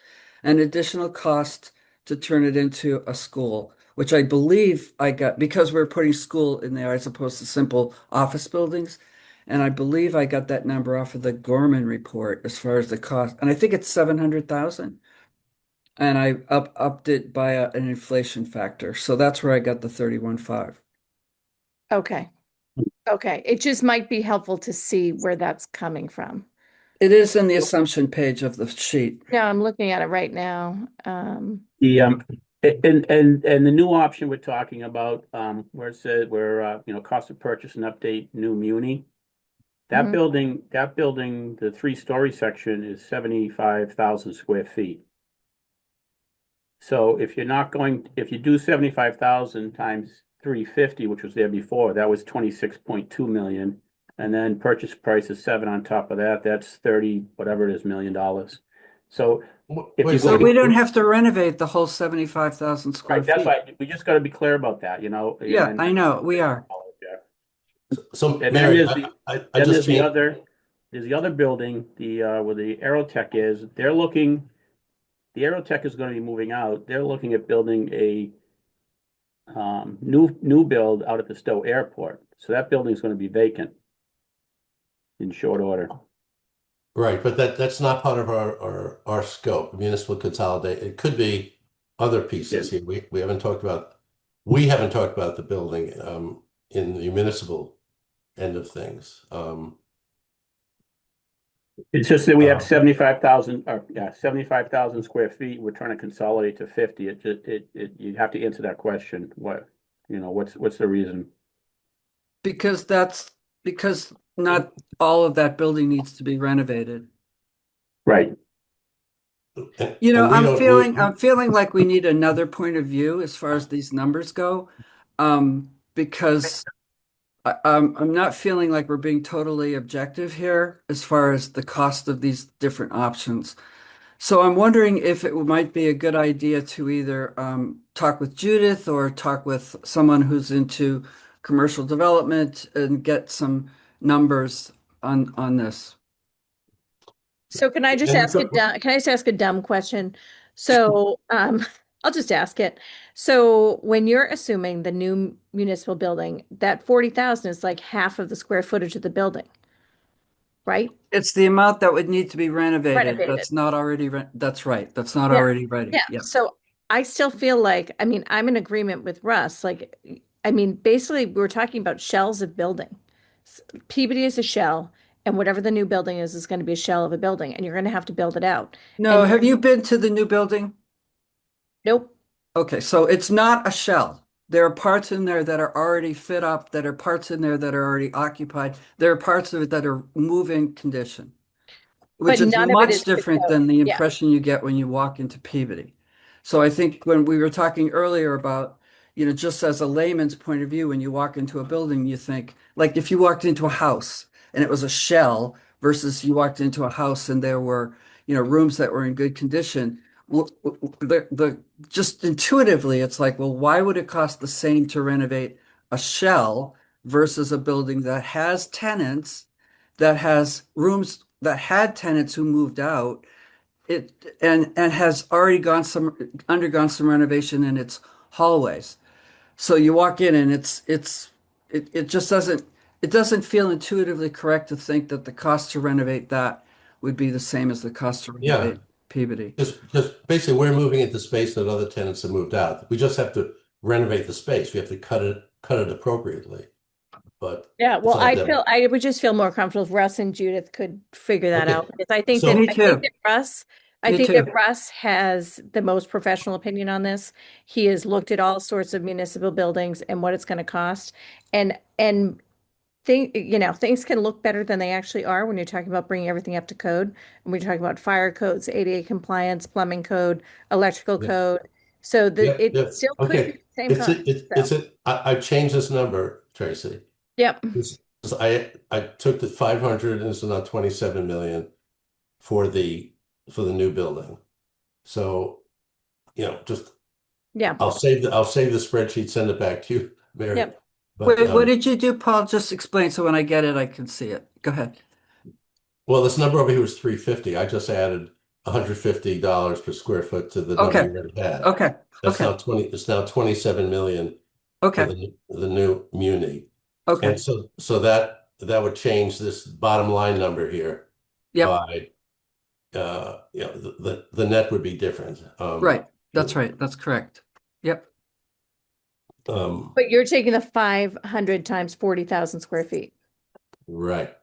an additional cost to turn it into a school, which I believe I got because we're putting school in there as opposed to simple office buildings. And I believe I got that number off of the Gorman report as far as the cost. And I think it's 700,000. And I upped it by an inflation factor. So that's where I got the 31.5. Okay. Okay. It just might be helpful to see where that's coming from. It is in the assumption page of the sheet. Yeah, I'm looking at it right now. The and the new option we're talking about, where it says cost of purchase and update new muni. Mhm. That building, the 3-story section is 75,000 square feet. So if you do 75,000 times 350, which was there before, that was 26.2 million. And then purchase price is 7 on top of that. That's 30, whatever it is, $million. So if Wait you a So go, we second. don't have to renovate the whole 75,000 square right, that's feet. why we just got to be clear about that, Yeah, and I know, we are. So and then Mary, there's I then just changed. there's the other building, where the Aerotech is. The Aerotech is going to be moving out. They're looking at building a new build out at the Stowe Airport. So that building is going to be vacant in short order. Right, but that's not part of our scope, municipal consolidate. It could be other pieces here. We haven't talked about the building in the municipal end of things. It's just that we have Uh, 75,000 square feet. We're trying to consolidate to 50. You have to answer that question. What's the reason? Because not all of that building needs to be renovated. Right. You know, and we don't we, I'm feeling like we need another point of view as far as these numbers go. Because I'm not feeling like we're being totally objective here as far as the cost of these different options. So I'm wondering if it might be a good idea to either talk with Judith or talk with someone who's into commercial development and get some numbers on this. So can I just and ask can I just ask a dumb question? So, I'll just ask it. So when you're assuming the new municipal building, that 40,000 is like half of the square footage of the building, right? It's the amount that would need to be renovated. Renovated. That's not already that's right. That's not Yeah. already ready. Yeah. Yeah. So I still feel like, I mean, I'm in agreement with Russ. Like, I mean, basically, we're talking about shells of building. Peabody is a shell, and whatever the new building is going to be a shell of a building, and you're going to have to build it out. No, And have you been to the new building? nope. Okay, so it's not a shell. There are parts in there that are already fit up, that are parts in there that are already occupied. There are parts of it that are move-in condition, But which is none of it much is to different code. than the Yeah. impression you get when you walk into Peabody. So I think when we were talking earlier about, just as a layman's point of view, when you walk into a building, you think, like if you walked into a house and it was a shell versus you walked into a house and there were, rooms that were in good condition, just intuitively, it's like, well, why would it cost the same to renovate a shell versus a building that has tenants, that has rooms that had tenants who moved out, and has already undergone some renovation in its hallways. So you walk in and it just doesn't feel intuitively correct to think that the cost to renovate that would be the same as the cost to Yeah, renovate Peabody. because basically we're moving into space that other tenants have moved out. We just have to renovate the space. We have to cut it appropriately. But Yeah, it's well, all demo. I would just feel more comfortable if Russ and Judith could figure that out Okay. because So Me too. I Me think that too. Russ has the most professional opinion on this. He has looked at all sorts of municipal buildings and what it's going to cost, and things can look better than they actually are when you're talking about bringing everything up to code. And we're talking about fire codes, ADA compliance, plumbing code, electrical yeah, code. So yeah, it yeah. still could be Okay. the same It's cost. it, it So, it's it. I've changed this number, Tracy. yep, I took the 500 and it's now 27 million for the new building. So, just yeah, I'll save the spreadsheet, send it back to you, Mary. yep. But Wait, what did you do, Paul? Just explain so when I get it, I can see it. Go ahead. well, this number over here was 350. I just added $150 per square foot to the number Okay. you already had. Okay. That's Okay. now 20, it's now 27 million for Okay. the new muni. Okay. And so that would change this bottom line number here Yep. by the net would be different. Right. That's right. That's correct. Yep. Um, But you're taking the 500 times 40,000 square feet. right.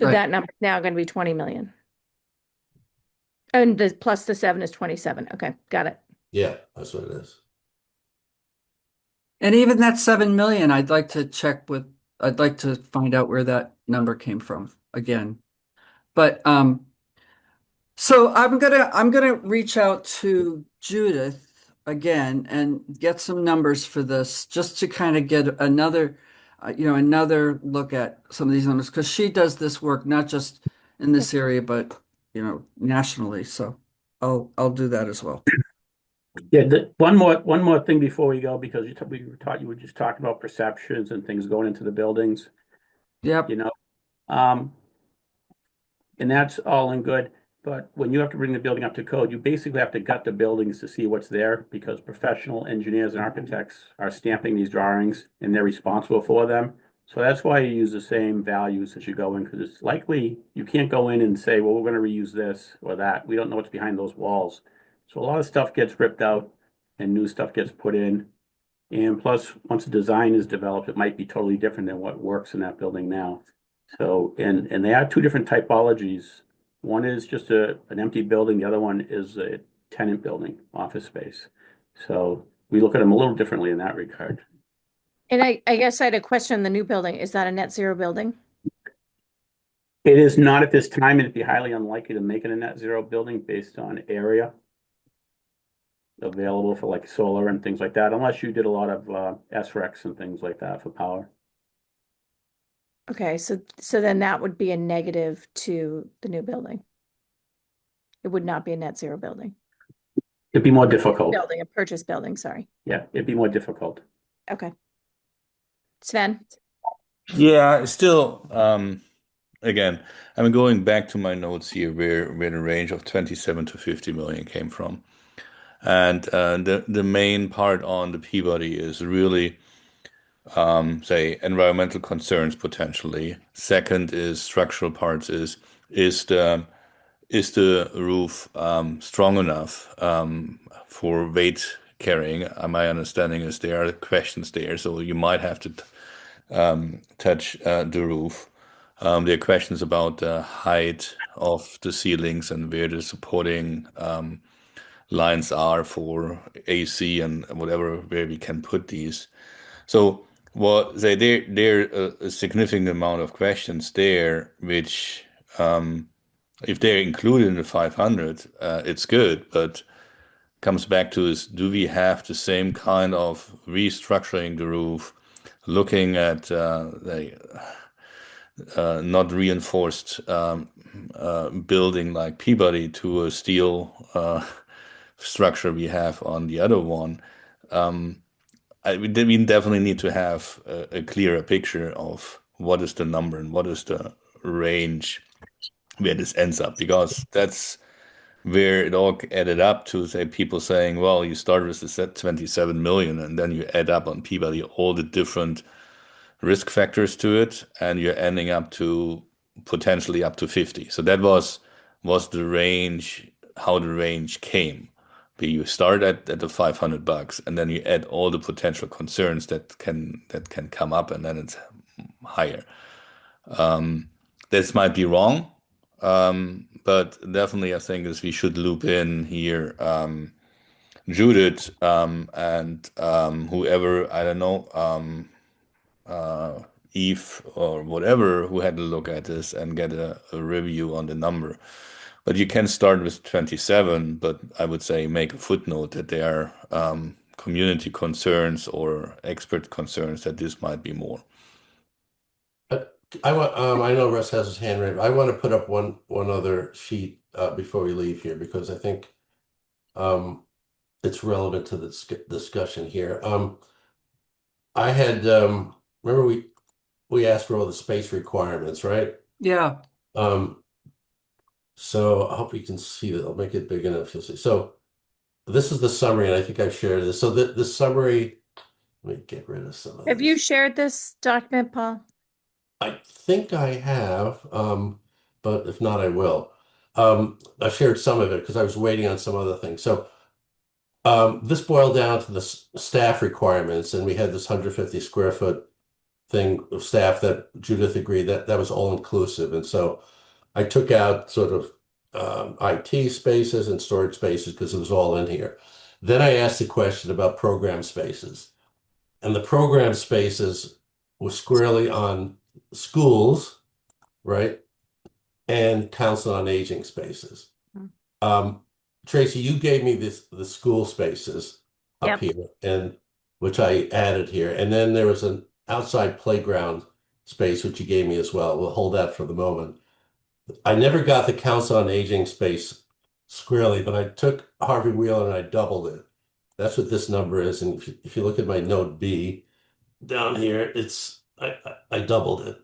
So Right. that number is now going to be 20 million. And the plus the 7 is 27. Okay, got it. Yeah, that's what it is. And even that 7 million, I'd like to find out where that number came from again. But so I'm gonna reach out to Judith again and get some numbers for this, just to kind of get another look at some of these numbers, because she does this work not just in this area, but nationally. So I'll do that as well. Yeah, one more thing before we go, because you were just talking about perceptions and things going into the buildings, Yep. you know. Um, and that's all and good, but when you have to bring the building up to code, you basically have to gut the buildings to see what's there, because professional engineers and architects are stamping these drawings and they're responsible for them. So that's why you use the same values as you go in, because it's likely you can't go in and say, well, we're going to reuse this or that. We don't know what's behind those walls. So a lot of stuff gets ripped out and new stuff gets put in. And plus, once the design is developed, it might be totally different than what works in that building now. So, and they are two different typologies. One is just an empty building. The other one is a tenant building, office space. So we look at them a little differently in that regard. And I guess I had a question on the new building. Is that a net zero building? It is not at this time, and it'd be highly unlikely to make it a net zero building based on area available for like solar and things like that, unless you did a lot of SRECs and things like that for power. Okay, so then that would be a negative to the new building. It would not be a net zero building. It'd be more difficult. Building, a purchase building, sorry. Yeah, it'd be more difficult. Okay. Sven? Yeah, still, again, I'm going back to my notes here where the range of 27 to 50 million came from. And the main part on the Peabody is really, say, environmental concerns potentially. Second is structural parts is the roof strong enough for weight carrying. My understanding is there are questions there, so you might have to touch the roof. There are questions about the height of the ceilings and where the supporting lines are for AC and whatever, where we can put these. So there are a significant amount of questions there, which if they're included in the 500, it's good, but comes back to is, do we have the same kind of restructuring the roof, looking at the not reinforced building like Peabody to a steel structure we have on the other one. We definitely need to have a clearer picture of what is the number and what is the range where this ends up, because that's where it all added up to, say, people saying, well, you started with the set 27 million and then you add up on Peabody all the different risk factors to it, and you're ending up to potentially up to 50. So that was the range, how the range came. You start at the $500 and then you add all the potential concerns that can come up, and then it's higher. This might be wrong, but definitely I think is we should loop in here Judith and whoever, I don't know, Eve or whatever, who had to look at this and get a review on the number. But you can start with 27, but I would say make a footnote that there are community concerns or expert concerns that this might be more. I know Russ has his hand raised. I want to put up one other sheet before we leave here, because I think it's relevant to the discussion here. I had remember we asked for all the space requirements, right? Yeah. So I hope you can see that. I'll make it big enough. You'll see. So this is the summary, and I think I've shared this. So the summary, let me get rid of some of Have this. you shared this document, Paul? I think I have, but if not, I will. I shared some of it because I was waiting on some other things. So this boiled down to the staff requirements, and we had this 150 square foot thing of staff that Judith agreed that was all inclusive. And so I took out sort of IT spaces and storage spaces because it was all in here. Then I asked the question about program spaces. And the program spaces were squarely on schools, right? And council on aging spaces. Tracy, you gave me the school spaces up Yep. here, and which I added here. And then there was an outside playground space, which you gave me as well. We'll hold that for the moment. I never got the council on aging space squarely, but I took Harvey Wheeler and I doubled it. That's what this number is. And if you look at my note B down here, I doubled it.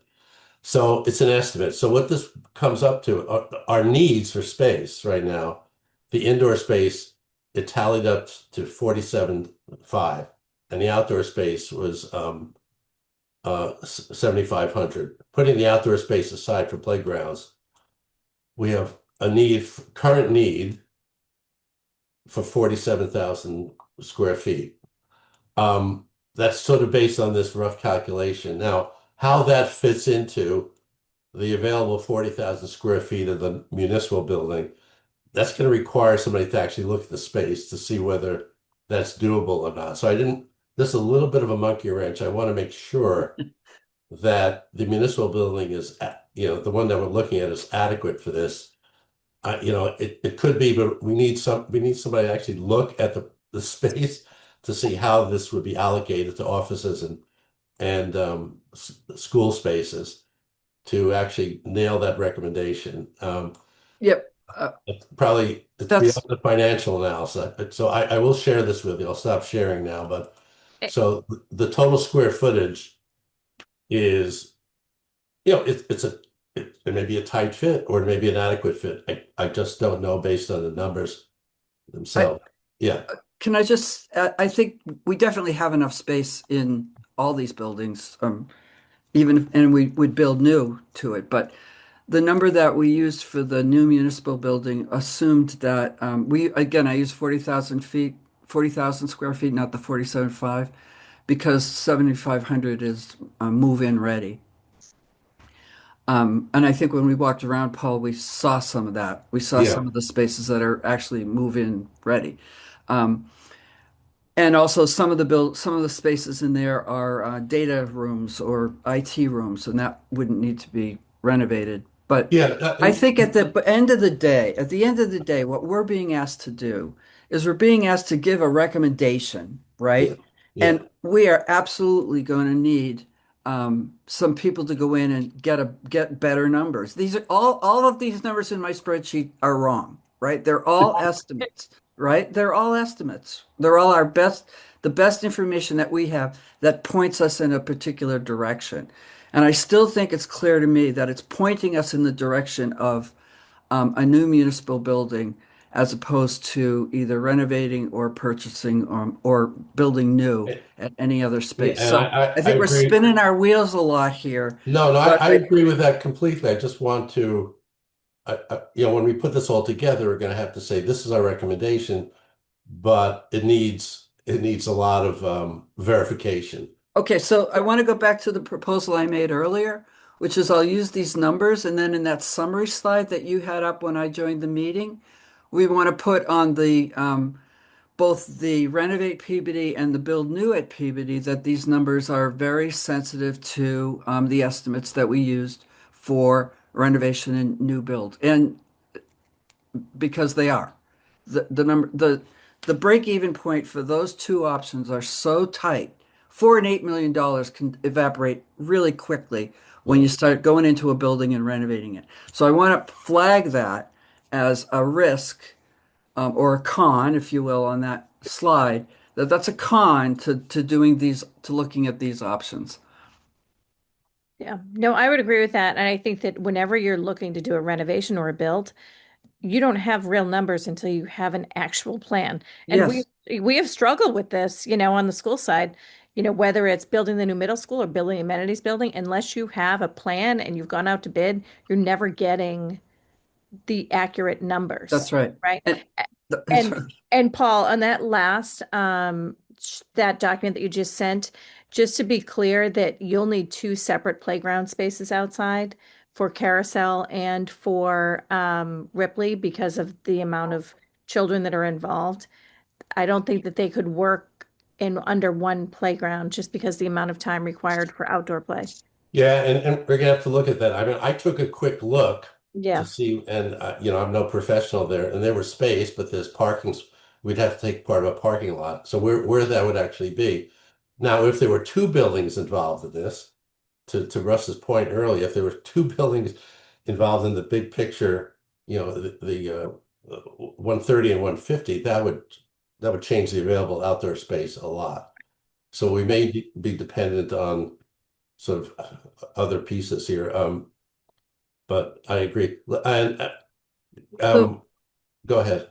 So it's an estimate. So what this comes up to our needs for space right now, the indoor space, it tallied up to 47.5, and the outdoor space was 7,500. Putting the outdoor space aside for playgrounds, we have a current need for 47,000 square feet. That's sort of based on this rough calculation. Now, how that fits into the available 40,000 square feet of the municipal building, that's going to require somebody to actually look at the space to see whether that's doable or not. So this is a little bit of a monkey wrench. I want to make sure that the municipal building is, the one that we're looking at is adequate for this. It could be, but we need somebody to actually look at the space to see how this would be allocated to offices and school spaces to actually nail that recommendation. Yep. It's beyond the financial analysis. So I will share this with you. I'll stop sharing now, but so the total square footage is, it may be a tight fit or it may be an adequate fit. I just don't know based on the numbers themselves. Yeah. Can I just, I think we definitely have enough space in all these buildings, and we would build new to it. But the number that we used for the new municipal building assumed that I used 40,000 feet 40,000 square feet, not the 47.5, because 7,500 is move-in ready. And I think when we walked around, Paul, we saw some of that. We saw Yeah. some of the spaces that are actually move-in ready. Um, and also some of the spaces in there are data rooms or IT rooms, and that wouldn't need to be renovated. But Yeah. I think at the end of the day, what we're being asked to do is we're being asked to give a recommendation, Yeah. right? Yeah. And we are absolutely going to need some people to go in and get better numbers. These are all of these numbers in my spreadsheet are wrong, right? They're all estimates, right? They're all estimates. They're all the best information that we have that points us in a particular direction. And I still think it's clear to me that it's pointing us in the direction of a new municipal building as opposed to either renovating or purchasing or building new at any other Yeah. space. And So I I think we're agree. spinning our wheels a lot here. No, But I agree with that completely. I just want to, when we put this all together, we're going to have to say this is our recommendation, but it needs a lot of verification. okay, so I want to go back to the proposal I made earlier, which is I'll use these numbers, and then in that summary slide that you had up when I joined the meeting, we want to put on the both the renovate Peabody and the build new at Peabody that these numbers are very sensitive to the estimates that we used for renovation and new build, and because they are the number the break even point for those two options are so tight. $4 and $8 million can evaporate really quickly when Yeah. you start going into a building and renovating it. So I want to flag that as a risk or a con, if you will, on that slide, that's a con to doing these, to looking at these options. Yeah, no, I would agree with that. And I think that whenever you're looking to do a renovation or a build, you don't have real numbers until you have an actual plan. And Yes, we have struggled with this, on the school side, whether it's building the new middle school or building amenities building, unless you have a plan and you've gone out to bid, you're never getting the accurate that's numbers, right. right? And that's And right. and Paul, on that last that document that you just sent, just to be clear that you'll need two separate playground spaces outside for Carousel and for Ripley because of the amount of children that are involved. I don't think that they could work in under one playground just because the amount of time required for outdoor play. Yeah, and we're gonna have to look at that. I mean, I took a quick look to Yeah. see, and I'm no professional there, and there was space, but there's parking. We'd have to take part of a parking lot. So where that would actually be. Now, if there were two buildings involved in this, to Russ's point earlier, if there were two buildings involved in the big picture, the 130 and 150, that would change the available outdoor space a lot. So we may be dependent on sort of other pieces here. But I agree. And So go ahead.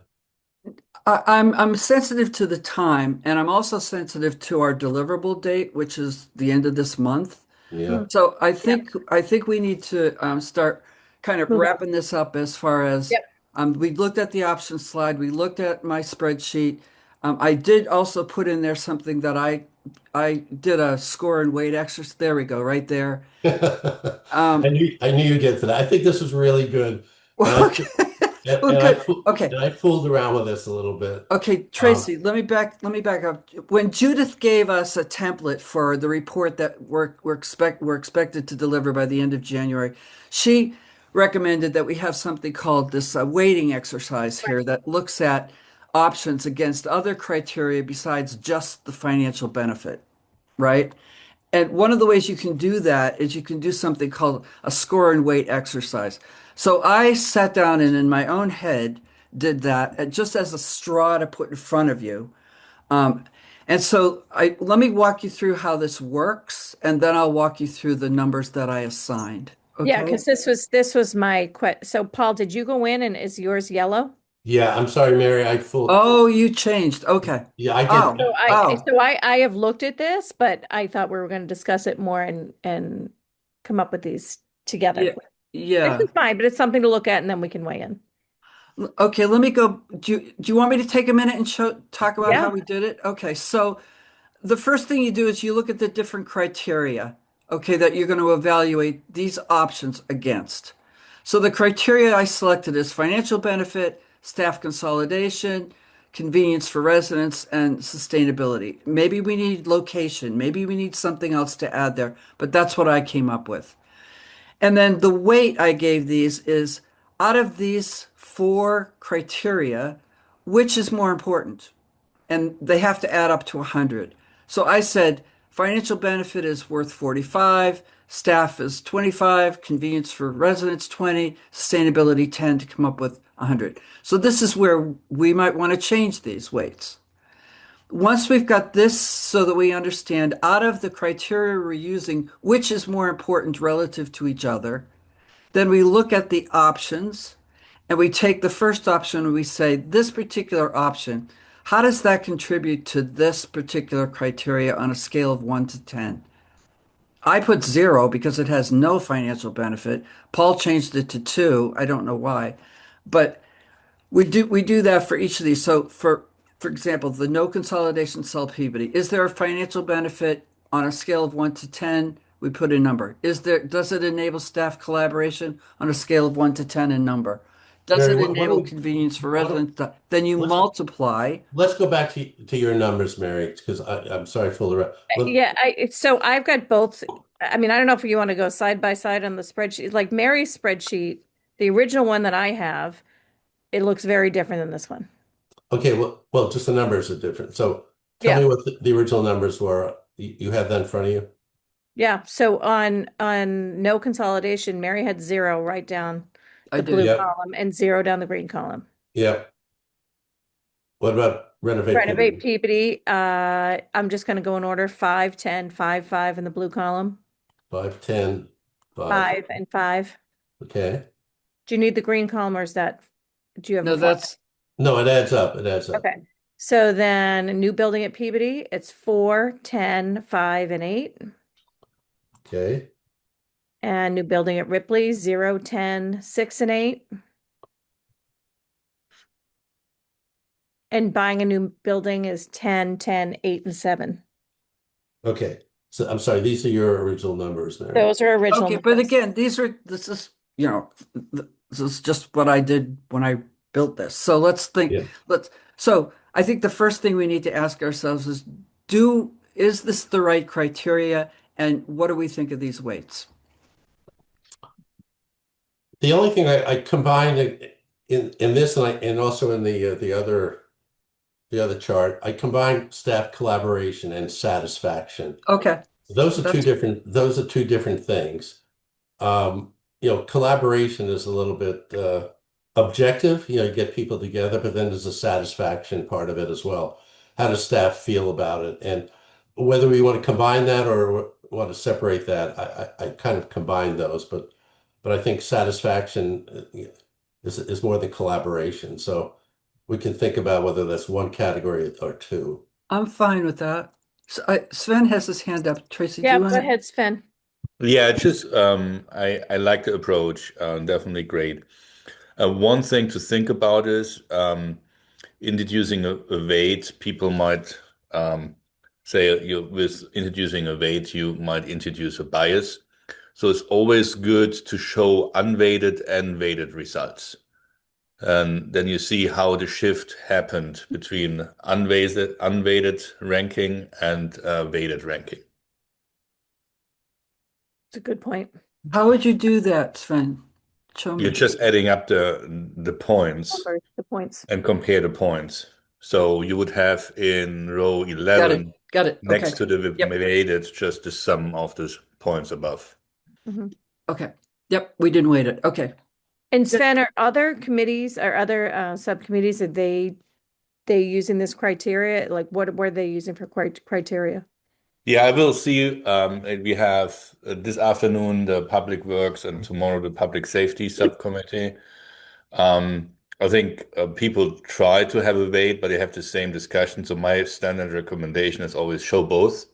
I'm sensitive to the time, and I'm also sensitive to our deliverable date, which is the end of this month. Hmm. Yeah. So Yep. I think we need to start kind of Moving. wrapping this up as far as Yep. we looked at the option slide, we looked at my spreadsheet. I did also put in there something that I did a score and weight exercise. There we go, right there. Um, I knew you'd get to that. I think this was really good. And I okay, well, and I good. Okay. and I fooled around with this a little bit. Okay, Um, Tracy, let me back up. When Judith gave us a template for the report that we're expected to deliver by the end of January, she recommended that we have something called this weighting exercise here that looks at options against other criteria besides just the financial benefit, right? And one of the ways you can do that is you can do something called a score and weight exercise. So I sat down and in my own head did that just as a straw to put in front of you. Um, and so I let me walk you through how this works, and then I'll walk you through the numbers that I assigned. Yeah, Okay? because this was my question. So Paul, did you go in and is yours yellow? yeah, I'm sorry, Mary. I fooled. Oh, you changed. Okay. Yeah, I did. Oh, So I oh. so I have looked at this, but I thought we were going to discuss it more and come up with these Yeah, together. This yeah. is fine, but it's something to look at and then we can weigh in. Okay, let me go. Do you want me to take a minute and talk about how Yeah. we did it? Okay, so the first thing you do is you look at the different criteria, okay, that you're going to evaluate these options against. So the criteria I selected is financial benefit, staff consolidation, convenience for residents, and sustainability. Maybe we need location, maybe we need something else to add there, but that's what I came up with. And then the weight I gave these is out of these four criteria, which is more important? And they have to add up to 100. So I said financial benefit is worth 45, staff is 25, convenience for residents 20, sustainability 10 to come up with 100. So this is where we might want to change these weights. Once we've got this so that we understand out of the criteria we're using, which is more important relative to each other, then we look at the options and we take the first option and we say, this particular option, how does that contribute to this particular criteria on a scale of 1 to 10? I put 0 because it has no financial benefit. Paul changed it to 2. I don't know why. But we do that for each of these. So for example, the no consolidation cell Peabody, is there a financial benefit on a scale of 1 to 10? We put a number. Does it enable staff collaboration on a scale of 1 to 10 in number? Does Mary, it what enable do convenience for what do- residents? Then you let's multiply. let's go back to your numbers, Mary, because I'm sorry for the Yeah, so I've got both. I mean, I don't know if you want to go side by side on the spreadsheet. Like Mary's spreadsheet, the original one that I have, it looks very different than this one. okay, just the numbers are different. So tell me Yeah. what the original numbers were. You have that in front of you? Yeah. So on no consolidation, Mary had 0 right down I the blue did. Yep, column and 0 down the green column. yep. What about renovate Renovate Peabody? Peabody, I'm just going to go in order 5, 10, 5, 5 in the blue column, 5, 10, 5. 5 and 5. Okay. Do you need the green column or do you have a No, format? that's No, it adds up. It adds up. Okay. So then a new building at Peabody, it's 4, 10, 5, and 8. Okay. And new building at Ripley, 0, 10, 6, and 8. And buying a new building is 10, 10, 8, and 7. Okay. So I'm sorry, these are your original numbers, Mary. Those are original okay. But numbers. again, this is, this is just what I did when I built this. So Yeah. so I think the first thing we need to ask ourselves is this the right criteria? And what do we think of these weights? The only thing I combined in this and also in the other chart, I combined staff collaboration and satisfaction. Okay. That's Those are two different things. Collaboration is a little bit objective, you get people together, but then there's a satisfaction part of it as well. How does staff feel about it? And whether we want to combine that or want to separate that, I kind of combine those, but I think satisfaction is more than collaboration. So we can think about whether that's one category or two. I'm fine with that. So, Sven has his hand up. Tracy, do Yeah, you go want to? ahead, Sven. Yeah, just I like the approach. Definitely great. One thing to think about is introducing a weight. People might say you with introducing a weight, you might introduce a bias. So it's always good to show unweighted and weighted results. And then you see how the shift happened between unweighted ranking and weighted ranking. It's a good point. How would you do that, Sven? Show You're me. just adding up the points Numbers, the points. and compare the points. So you would have in row Got it. 11 Got it. next Okay. to the Yep. weighted, just the sum of the points above. Mhm. Okay. Yep. We didn't weight it. Okay. And Sven, are other committees or other subcommittees, are they using this criteria? Like what were they using for criteria? Yeah, I will see. And we have this afternoon the Public Works and tomorrow the Public Safety Subcommittee. I think people try to have a weight, but they have the same discussion. So my standard recommendation is always show both.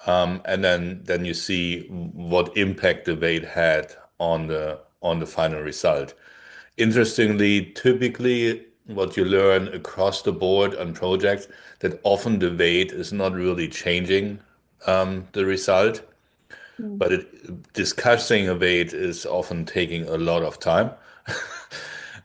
And then you see what impact the weight had on the final result. Interestingly, typically what you learn across the board on projects that often the weight is not really changing the result, Mm. but discussing a weight is often taking a lot of time.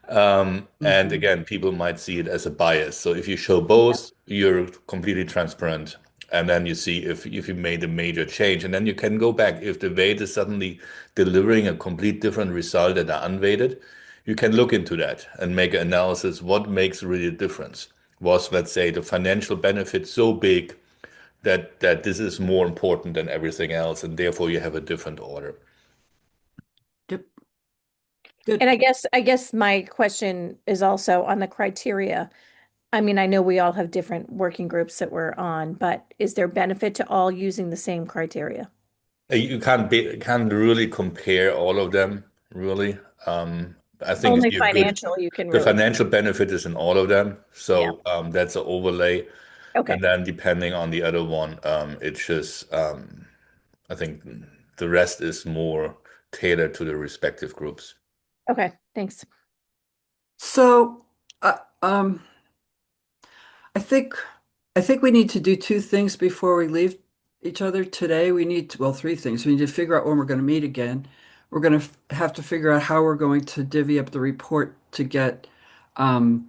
And Mhm. again, people might see it as a bias. So if you show both, you're completely transparent. And then you see if you made a major change, and then you can go back. If the weight is suddenly delivering a complete different result than the unweighted, you can look into that and make an analysis. What makes really a difference? Was, let's say, the financial benefit so big that this is more important than everything else, and therefore you have a different order. Yep. And Good. I guess my question is also on the criteria. I mean, I know we all have different working groups that we're on, but is there benefit to all using the same criteria? You can't really compare all of them, really. I think if Only you're good, financial you can the really. financial benefit is in all of them. Yeah. So that's an overlay. Okay. And then depending on the other one, it's just I think the rest is more tailored to the respective groups. Okay. Thanks. So, uh, um, I think I think we need to do two things before we leave each other today. We need to, well, three things. We need to figure out when we're going to meet again. We're going to have to figure out how we're going to divvy up the report to um,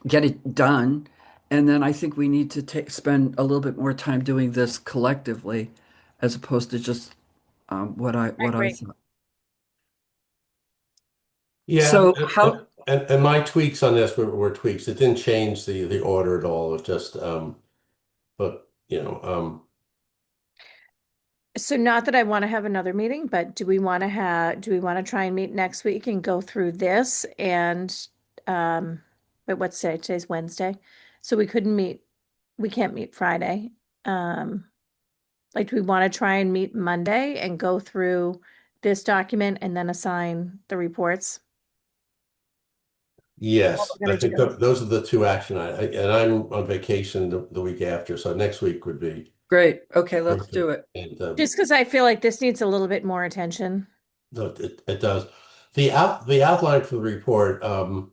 get it done. And then I think we need to spend a little bit more time doing this collectively, as opposed to just I what I agree. thought. Yeah, So how and my tweaks on this were tweaks. It didn't change the order at all. It just but So not that I want to have another meeting, but do we want to try and meet next week and go through this and but what's today? Today's Wednesday. So we can't meet Friday. Um like do we want to try and meet Monday and go through this document and then assign the reports? What yes, we're I gonna think do. those are the two and I'm on vacation the week after, so next week would be great. Okay, let's do perfect. it. And Just because I feel like this needs a little bit more attention. no, it does. The outline for the report. Um,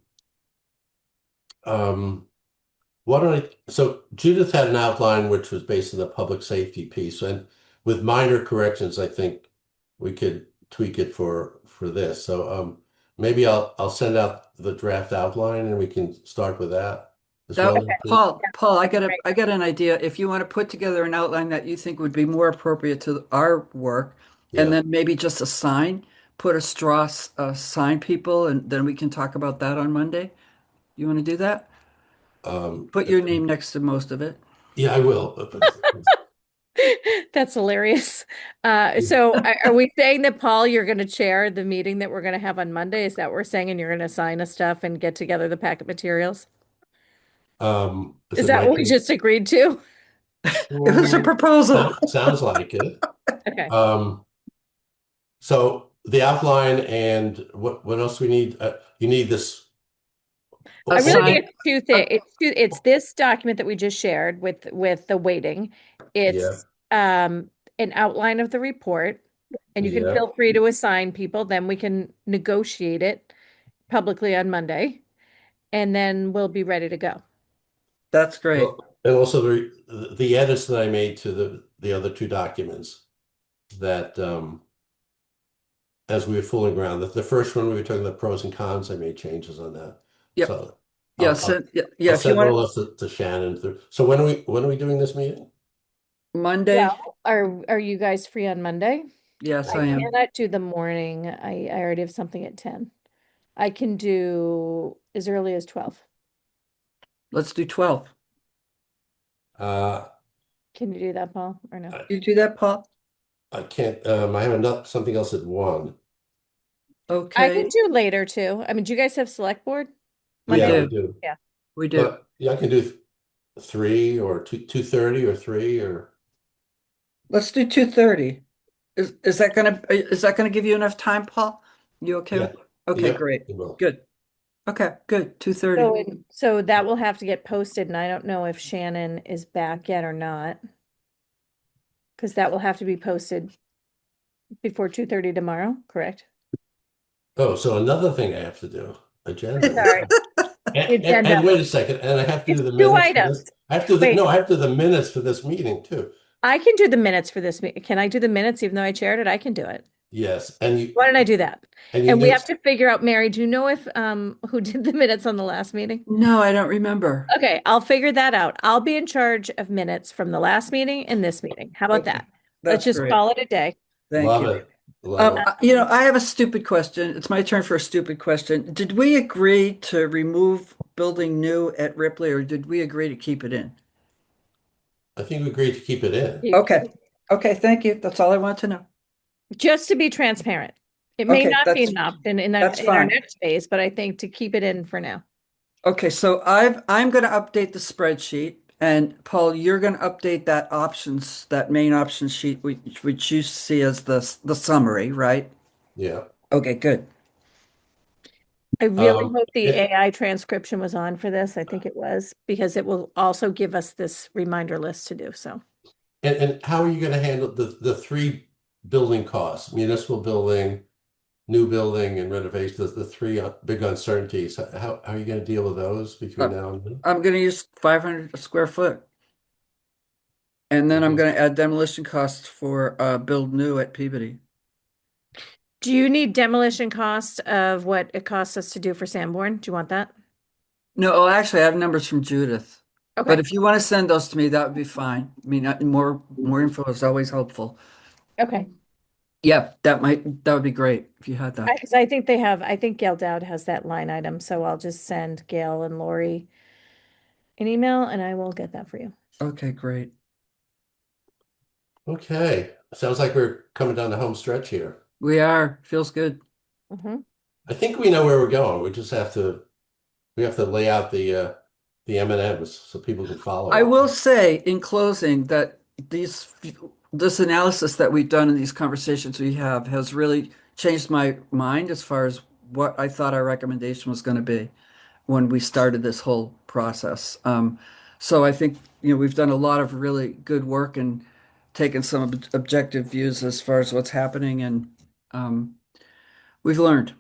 Why don't so Judith had an outline which was based on the public safety piece, and with minor corrections, I think we could tweak it for this. So maybe I'll send out the draft outline and we can start with that as That well. Paul, Right. I got an idea. If you want to put together an outline that you think would be more appropriate to our work, and Yeah. then maybe just a sign, put a straw sign people, and then we can talk about that on Monday. You want to do that? Um, Put your name next to most of it. yeah, I will. That's hilarious. So are we saying that, Paul, you're going to chair the meeting that we're going to have on Monday? Is that what we're saying? And you're going to assign us stuff and get together the packet materials? Is Is it that my what we turn? just agreed to? It was a proposal. Sounds like it. Okay. Um, so the outline and what else we need? You need this. A I really think sign. it's two things. It's this document that we just shared with the weighting. Yeah, It's an outline of the report, and you can yeah. feel free to assign people. Then we can negotiate it publicly on Monday, and then we'll be ready to go. That's great. Well, and also the edits that I made to the other two documents that as we were fooling around, the first one we were talking about pros and cons, I made changes on that. Yep. So Yes. I'll Yeah. I'll If you send want all this to Shannon. So when are we doing this meeting? Monday, Well, are you guys free on Monday? yes, I I am. cannot do the morning. I already have something at 10. I can do as early as 12. Let's do 12. Uh, Can you do that, Paul, or no? I, You do that, Paul? I can't. I have something else at 1. I can Okay. do later too. I mean, do you guys have select board We Yeah, Monday? we do. do. Yeah. We do. But yeah, I can do 3 or 2:30 or 3 or Let's do 2:30. Is that gonna give you enough time, Paul? You okay yeah. with? Okay, Yep, great. it will. Good. Okay, good. 2:30. So that will have to get posted, and I don't know if Shannon is back yet or not, because that will have to be posted before 2:30 tomorrow, correct? Oh, so another thing I have to do. agenda. Sorry, the And agenda. wait a second, and I have to It's do the two minutes for this. items. I have to do Wait, no, I have to do the minutes for this meeting too. I can do the minutes for this meeting. Can I do the minutes even though I chaired it? I can do it. Yes, Why don't I do that? and you And we do have to figure out, Mary, do you know if who did the minutes on the last meeting? No, I don't remember. Okay, I'll figure that out. I'll be in charge of minutes from the last meeting and this meeting. How about Okay, that? Let's that's just great. call it a day. Thank love you. it, love it. I have a stupid question. It's my turn for a stupid question. Did we agree to remove building new at Ripley, or did we agree to keep it in? I think we agreed to keep it in. Okay. Okay, thank you. That's all I want to know. Just to be transparent. It may Okay, not be that's enough that's in our fine. next phase, but I think to keep it in for now. Okay, so I'm going to update the spreadsheet, and Paul, you're going to update that main option sheet, which you see as the summary, right? Yeah. Okay, good. I really hope the It- AI transcription was on for this. I think it was because it will also give us this reminder list to do so. and how are you going to handle the three building costs, municipal building, new building, and renovation, the three big uncertainties? How are you going to deal with those between Uh, now and then? I'm going to use 500 a square foot, and then I'm Mhm. going to add demolition costs for build new at Peabody. Do you need demolition cost of what it costs us to do for Sanborn? Do you want that? No, oh, actually, I have numbers from Judith, but Okay. if you want to send those to me, that would be fine. I mean, more info is always helpful. Okay. Yeah, that would be great if you had that. Because I think Gail Dowd has that line item, so I'll just send Gail and Lori an email and I will get that for you. Okay, great. Okay, sounds like we're coming down the home stretch here. We are. Feels good. Mhm. I think we know where we're going. We have to lay out the M&Ms so people can follow I it. will say in closing that this analysis that we've done in these conversations we have has really changed my mind as far as what I thought our recommendation was going to be when we started this whole process. So I think, we've done a lot of really good work and taken some objective views as far as what's happening, and we've learned.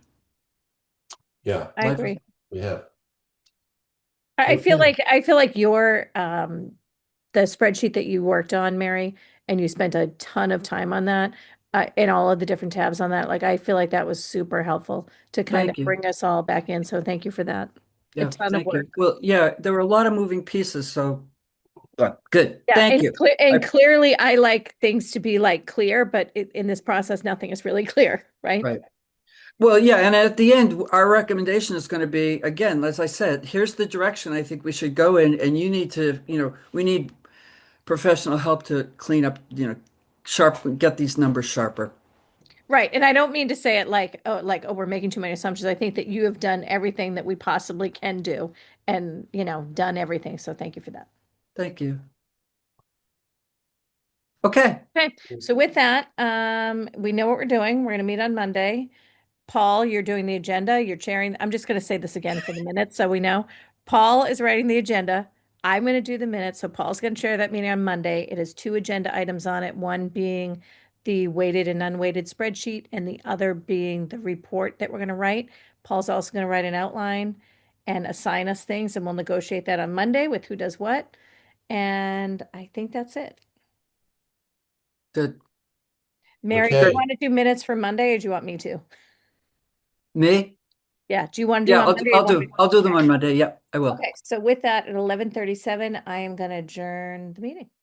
Yeah, I Life is, agree. we have. I Okay. feel like your the spreadsheet that you worked on, Mary, and you spent a ton of time on that, and all of the different tabs on that. Like I feel like that was super helpful to kind of thank you. bring us all back in. So thank you for that. A Yeah, ton of thank work. you. Well, yeah, there were a lot of moving pieces, so good. Yeah, Thank you. and I, clearly I like things to be like clear, but in this process, nothing is really clear, right? right. Well, yeah, and at the end, our recommendation is going to be, again, as I said, here's the direction I think we should go in, and you need to, we need professional help to clean up, get these numbers sharper. Right. And I don't mean to say it like, oh, we're making too many assumptions. I think that you have done everything that we possibly can do and, done everything. So thank you for that. Thank you. Okay. Okay. So with that, we know what we're doing. We're going to meet on Monday. Paul, you're doing the agenda. You're chairing. I'm just going to say this again for the minutes so we know. Paul is writing the agenda. I'm going to do the minutes. So Paul's going to chair that meeting on Monday. It has two agenda items on it, one being the weighted and unweighted spreadsheet, and the other being the report that we're going to write. Paul's also going to write an outline and assign us things, and we'll negotiate that on Monday with who does what. And I think that's it. Good. Mary, do you Okay. want to do minutes for Monday or do you want me to? Me? Yeah, do you want to do Yeah, them on Monday or you want me to? I'll do them on Monday. Yep, I will. Okay, so with that, at 11:37, I am going to adjourn the meeting.